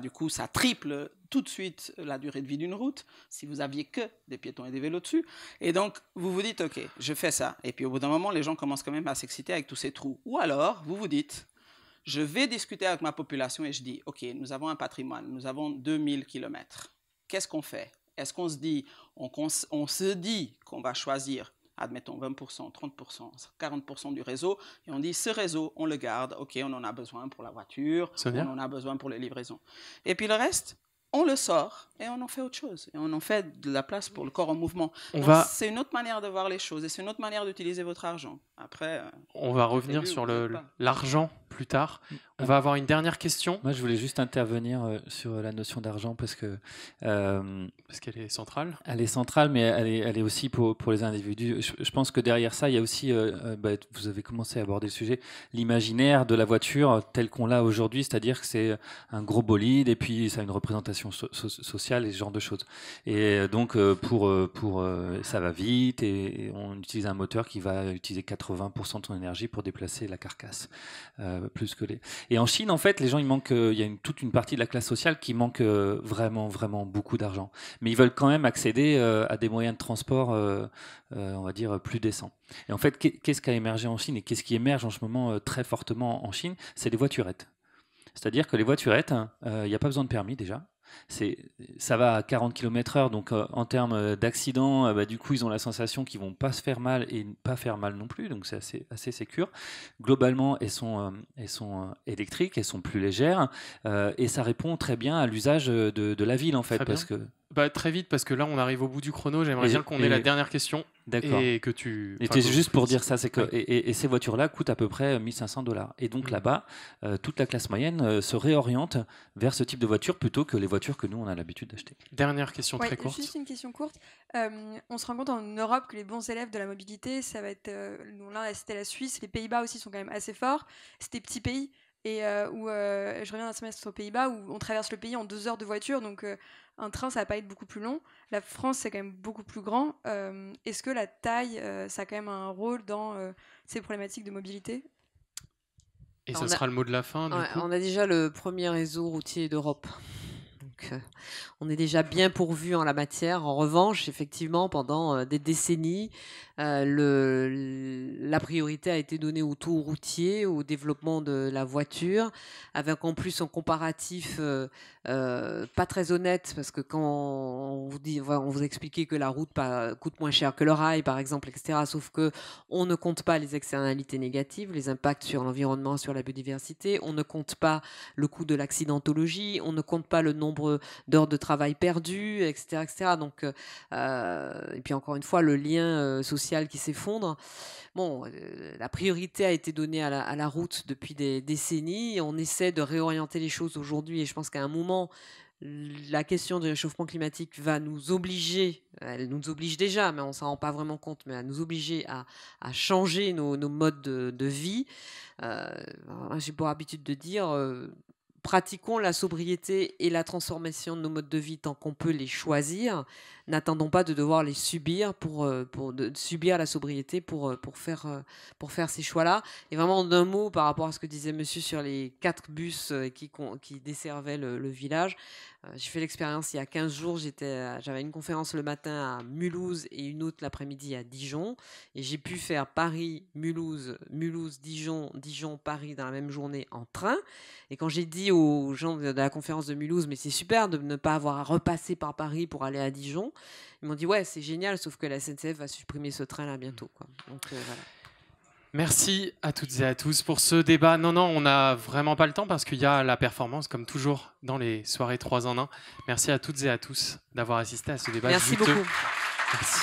du coup, ça triple tout de suite la durée de vie d'une route, si vous aviez que des piétons et des vélos dessus. Et donc, vous vous dites, ok, je fais ça. Et puis, au bout d'un moment, les gens commencent quand même à s'exciter avec tous ces trous. Ou alors, vous vous dites, Je vais discuter avec ma population et je dis, OK, nous avons un patrimoine, nous avons 2000 km. Qu'est-ce qu'on fait? Est-ce qu'on se dit, on se dit qu'on va choisir, admettons 20%, 30%, 40% du réseau, et on dit, ce réseau, on le garde, OK, on en a besoin pour la voiture, on en a besoin pour les livraisons. Et puis le reste, on le sort et on en fait autre chose. Et on en fait de la place pour le corps en mouvement. C'est une autre manière de voir les choses et c'est une autre manière d'utiliser votre argent. Après, on va revenir sur l'argent plus tard. On va avoir une dernière question. Moi, je voulais juste intervenir sur la notion d'argent parce qu'elle est centrale. Elle est centrale, mais elle est aussi pour les individus. Je pense que derrière ça, il y a aussi, vous avez commencé à aborder le sujet, l'imaginaire de la voiture telle qu'on l'a aujourd'hui, c'est-à-dire que c'est un gros bolide et puis ça a une représentation sociale et ce genre de choses. Et donc, ça va vite et on utilise un moteur qui va utiliser 80% de son énergie pour déplacer la carcasse, plus que les... Et en Chine, en fait, les gens, il y a toute une partie de la classe sociale qui manque vraiment, vraiment beaucoup d'argent. Mais ils veulent quand même accéder à des moyens de transport, on va dire, plus décents. Et en fait, qu'est-ce qui a émergé en Chine et qu'est-ce qui émerge en ce moment très fortement en Chine? C'est les voiturettes. C'est-à-dire que les voiturettes, il n'y a pas besoin de permis déjà. Ça va à 40 km/h, donc en termes d'accident, du coup ils ont la sensation qu'ils vont pas se faire mal et pas faire mal non plus, donc c'est assez sécure. Globalement, elles sont électriques, elles sont plus légères et ça répond très bien à l'usage de la ville en fait, parce que très vite, parce que là on arrive au bout du chrono. J'aimerais bien qu'on ait la dernière question. D'accord. Et que tu. Et juste pour dire ça, c'est que et ces voitures-là coûtent à peu près $1 500. Et donc là-bas, toute la classe moyenne se réoriente vers ce type de voiture plutôt que les voitures que nous on a l'habitude d'acheter. Dernière question très courte. Juste une question courte. On se rend compte en Europe que les bons élèves de la mobilité, ça va être. Là, c'était la Suisse, les Pays-Bas aussi sont quand même assez forts. C'est des petits pays. Et je reviens d'un semestre aux Pays-Bas où on traverse le pays en 2 heures de voiture, donc un train ça va pas être beaucoup plus long. La France c'est quand même beaucoup plus grand. Est-ce que la taille ça a quand même un rôle dans ces problématiques de mobilité? Et ça sera le mot de la fin. On a déjà le premier réseau routier d'Europe. Donc, on est déjà bien pourvu en la matière. En revanche, effectivement, pendant des décennies, la priorité a été donnée au tout routier, au développement de la voiture, avec en plus un comparatif pas très honnête, parce que quand on vous expliquait que la route coûte moins cher que le rail, par exemple, etc., sauf que on ne compte pas les externalités négatives, les impacts sur l'environnement, sur la biodiversité, on ne compte pas le coût de l'accidentologie, on ne compte pas le nombre d'heures de travail perdues, etc., etc. Donc, et puis encore une fois, le lien social qui s'effondre. Bon, la priorité a été donnée à la route depuis des décennies. On essaie de réorienter les choses aujourd'hui et je pense qu'à un moment, la question du réchauffement climatique va nous obliger, elle nous oblige déjà, mais on ne s'en rend pas vraiment compte, mais à nous obliger à changer nos modes de vie. J'ai pour habitude de dire... pratiquons la sobriété et la transformation de nos modes de vie tant qu'on peut les choisir. N'attendons pas de devoir les subir de subir la sobriété pour faire ces choix-là. Et vraiment, d'un mot, par rapport à ce que disait monsieur sur les 4 bus qui desservaient le village, j'ai fait l'expérience il y a 15 jours. J'avais une conférence le matin à Mulhouse et une autre l'après-midi à Dijon. Et j'ai pu faire Paris-Mulhouse, Mulhouse-Dijon, Dijon-Paris dans la même journée en train. Et quand j'ai dit aux gens de la conférence de Mulhouse, mais c'est super de ne pas avoir à repasser par Paris pour aller à Dijon, ils m'ont dit ouais, c'est génial, sauf que la SNCF va supprimer ce train-là bientôt, quoi. Donc voilà. Merci à toutes et à tous pour ce débat. Non, on n'a vraiment pas le temps parce qu'il y a la performance, comme toujours, dans les soirées 3 en 1. Merci à toutes et à tous d'avoir assisté à ce débat. Merci beaucoup. Merci.